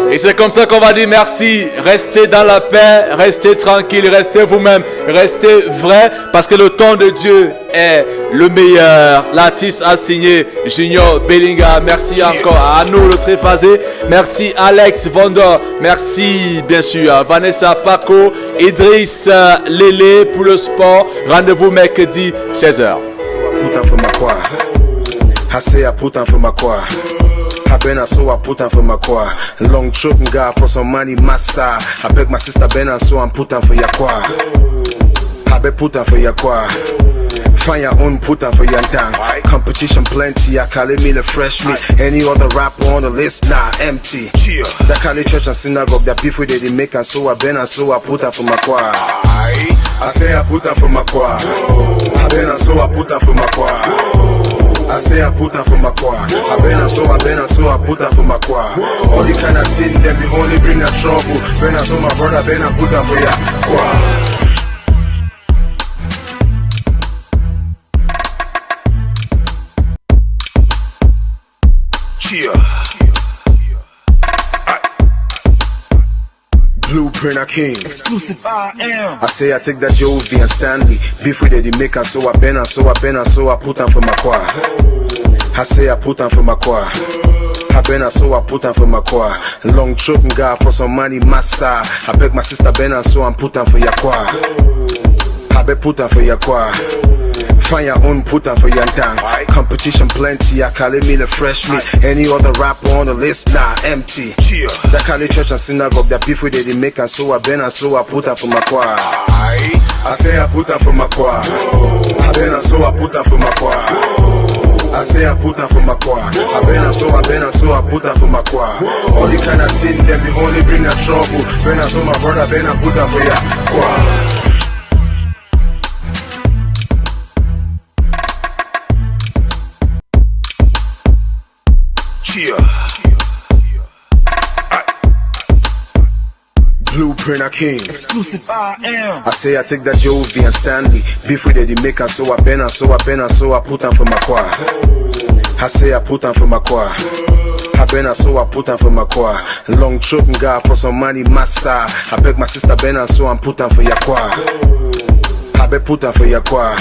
Et c'est comme ça qu'on va dire merci. Restez dans la paix, restez tranquille, restez vous-même, restez vrai, parce que le temps de Dieu est le meilleur. L'artiste a signé Junior Belinga. Merci encore à nous le très phasé. Merci Alex Vondor. Merci bien sûr à Vanessa Paco, Idriss Lélé pour le sport. Rendez-vous mercredi 16h. been and so I put on for my choir. Long trip and God for some money, my side. I beg my sister Ben and so I'm put on for your choir. I beg put on for your choir. Find your own, put on for your time. Competition plenty, I call it me the fresh meat. Any other rapper on the list, nah, empty. That call it church and synagogue, that beef with they make and so I been and so I put on for my choir. I say I put on for my choir. I been and so I put on for my choir. I say I put on for my choir. I been and so I put on for my choir. All the kind of thing, them the only bring that trouble. Been and so my brother, been and put on for your choir. Blueprint a king. Exclusive I am. I say I take that Jovi and Stanley. Beef with the make and so I been and so I put on for my choir. I say I put on for my choir. I been and so I put on for my choir. Long trip and God for some money, my side. I beg my sister Ben and so I'm put on for your choir. I beg put on for your choir. Find your own, put on for your time. Competition plenty, I call it me the fresh meat. Any other rapper on the list, nah, empty. That call it church and synagogue, that beef with they make and so I been and so I put on for my choir. I say I put on for my choir. I been and so I put on for my choir. I say I put on for my choir. I been and so I put on for my choir. All the kind of thing, them the only bring that trouble. Been and so my brother, been and put on for your choir. Blueprint a king. Exclusive I am. I say I take that Jovi and Stanley. Beef with the make and so I been and so I put on for my choir. I say I put on for my choir. I been and so I put on for my choir. Long trip and God for some money, my side. I beg my sister Ben and so I'm put on for your choir. I beg put on for your choir.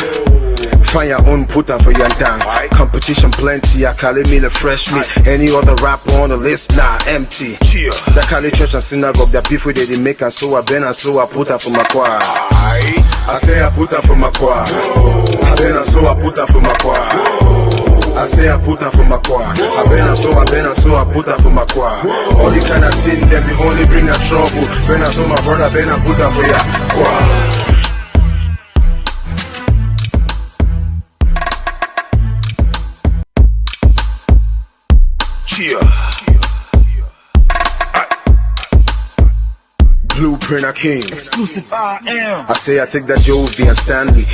Find your own, put on for your time. Competition plenty, I call it me the fresh meat. Any other rapper on the list, nah, empty. That call it church and synagogue, that beef with they make and so I been and so I put on for my choir. I say I put on for my choir. I been and so I put on for my choir. I say I put on for my choir. I been and so I put on for my choir. All the kind of thing, them the only bring that trouble. Been and so my brother, been and put on for your choir. Blueprint a king. Exclusive I am. I say I take that Jovi and Stanley.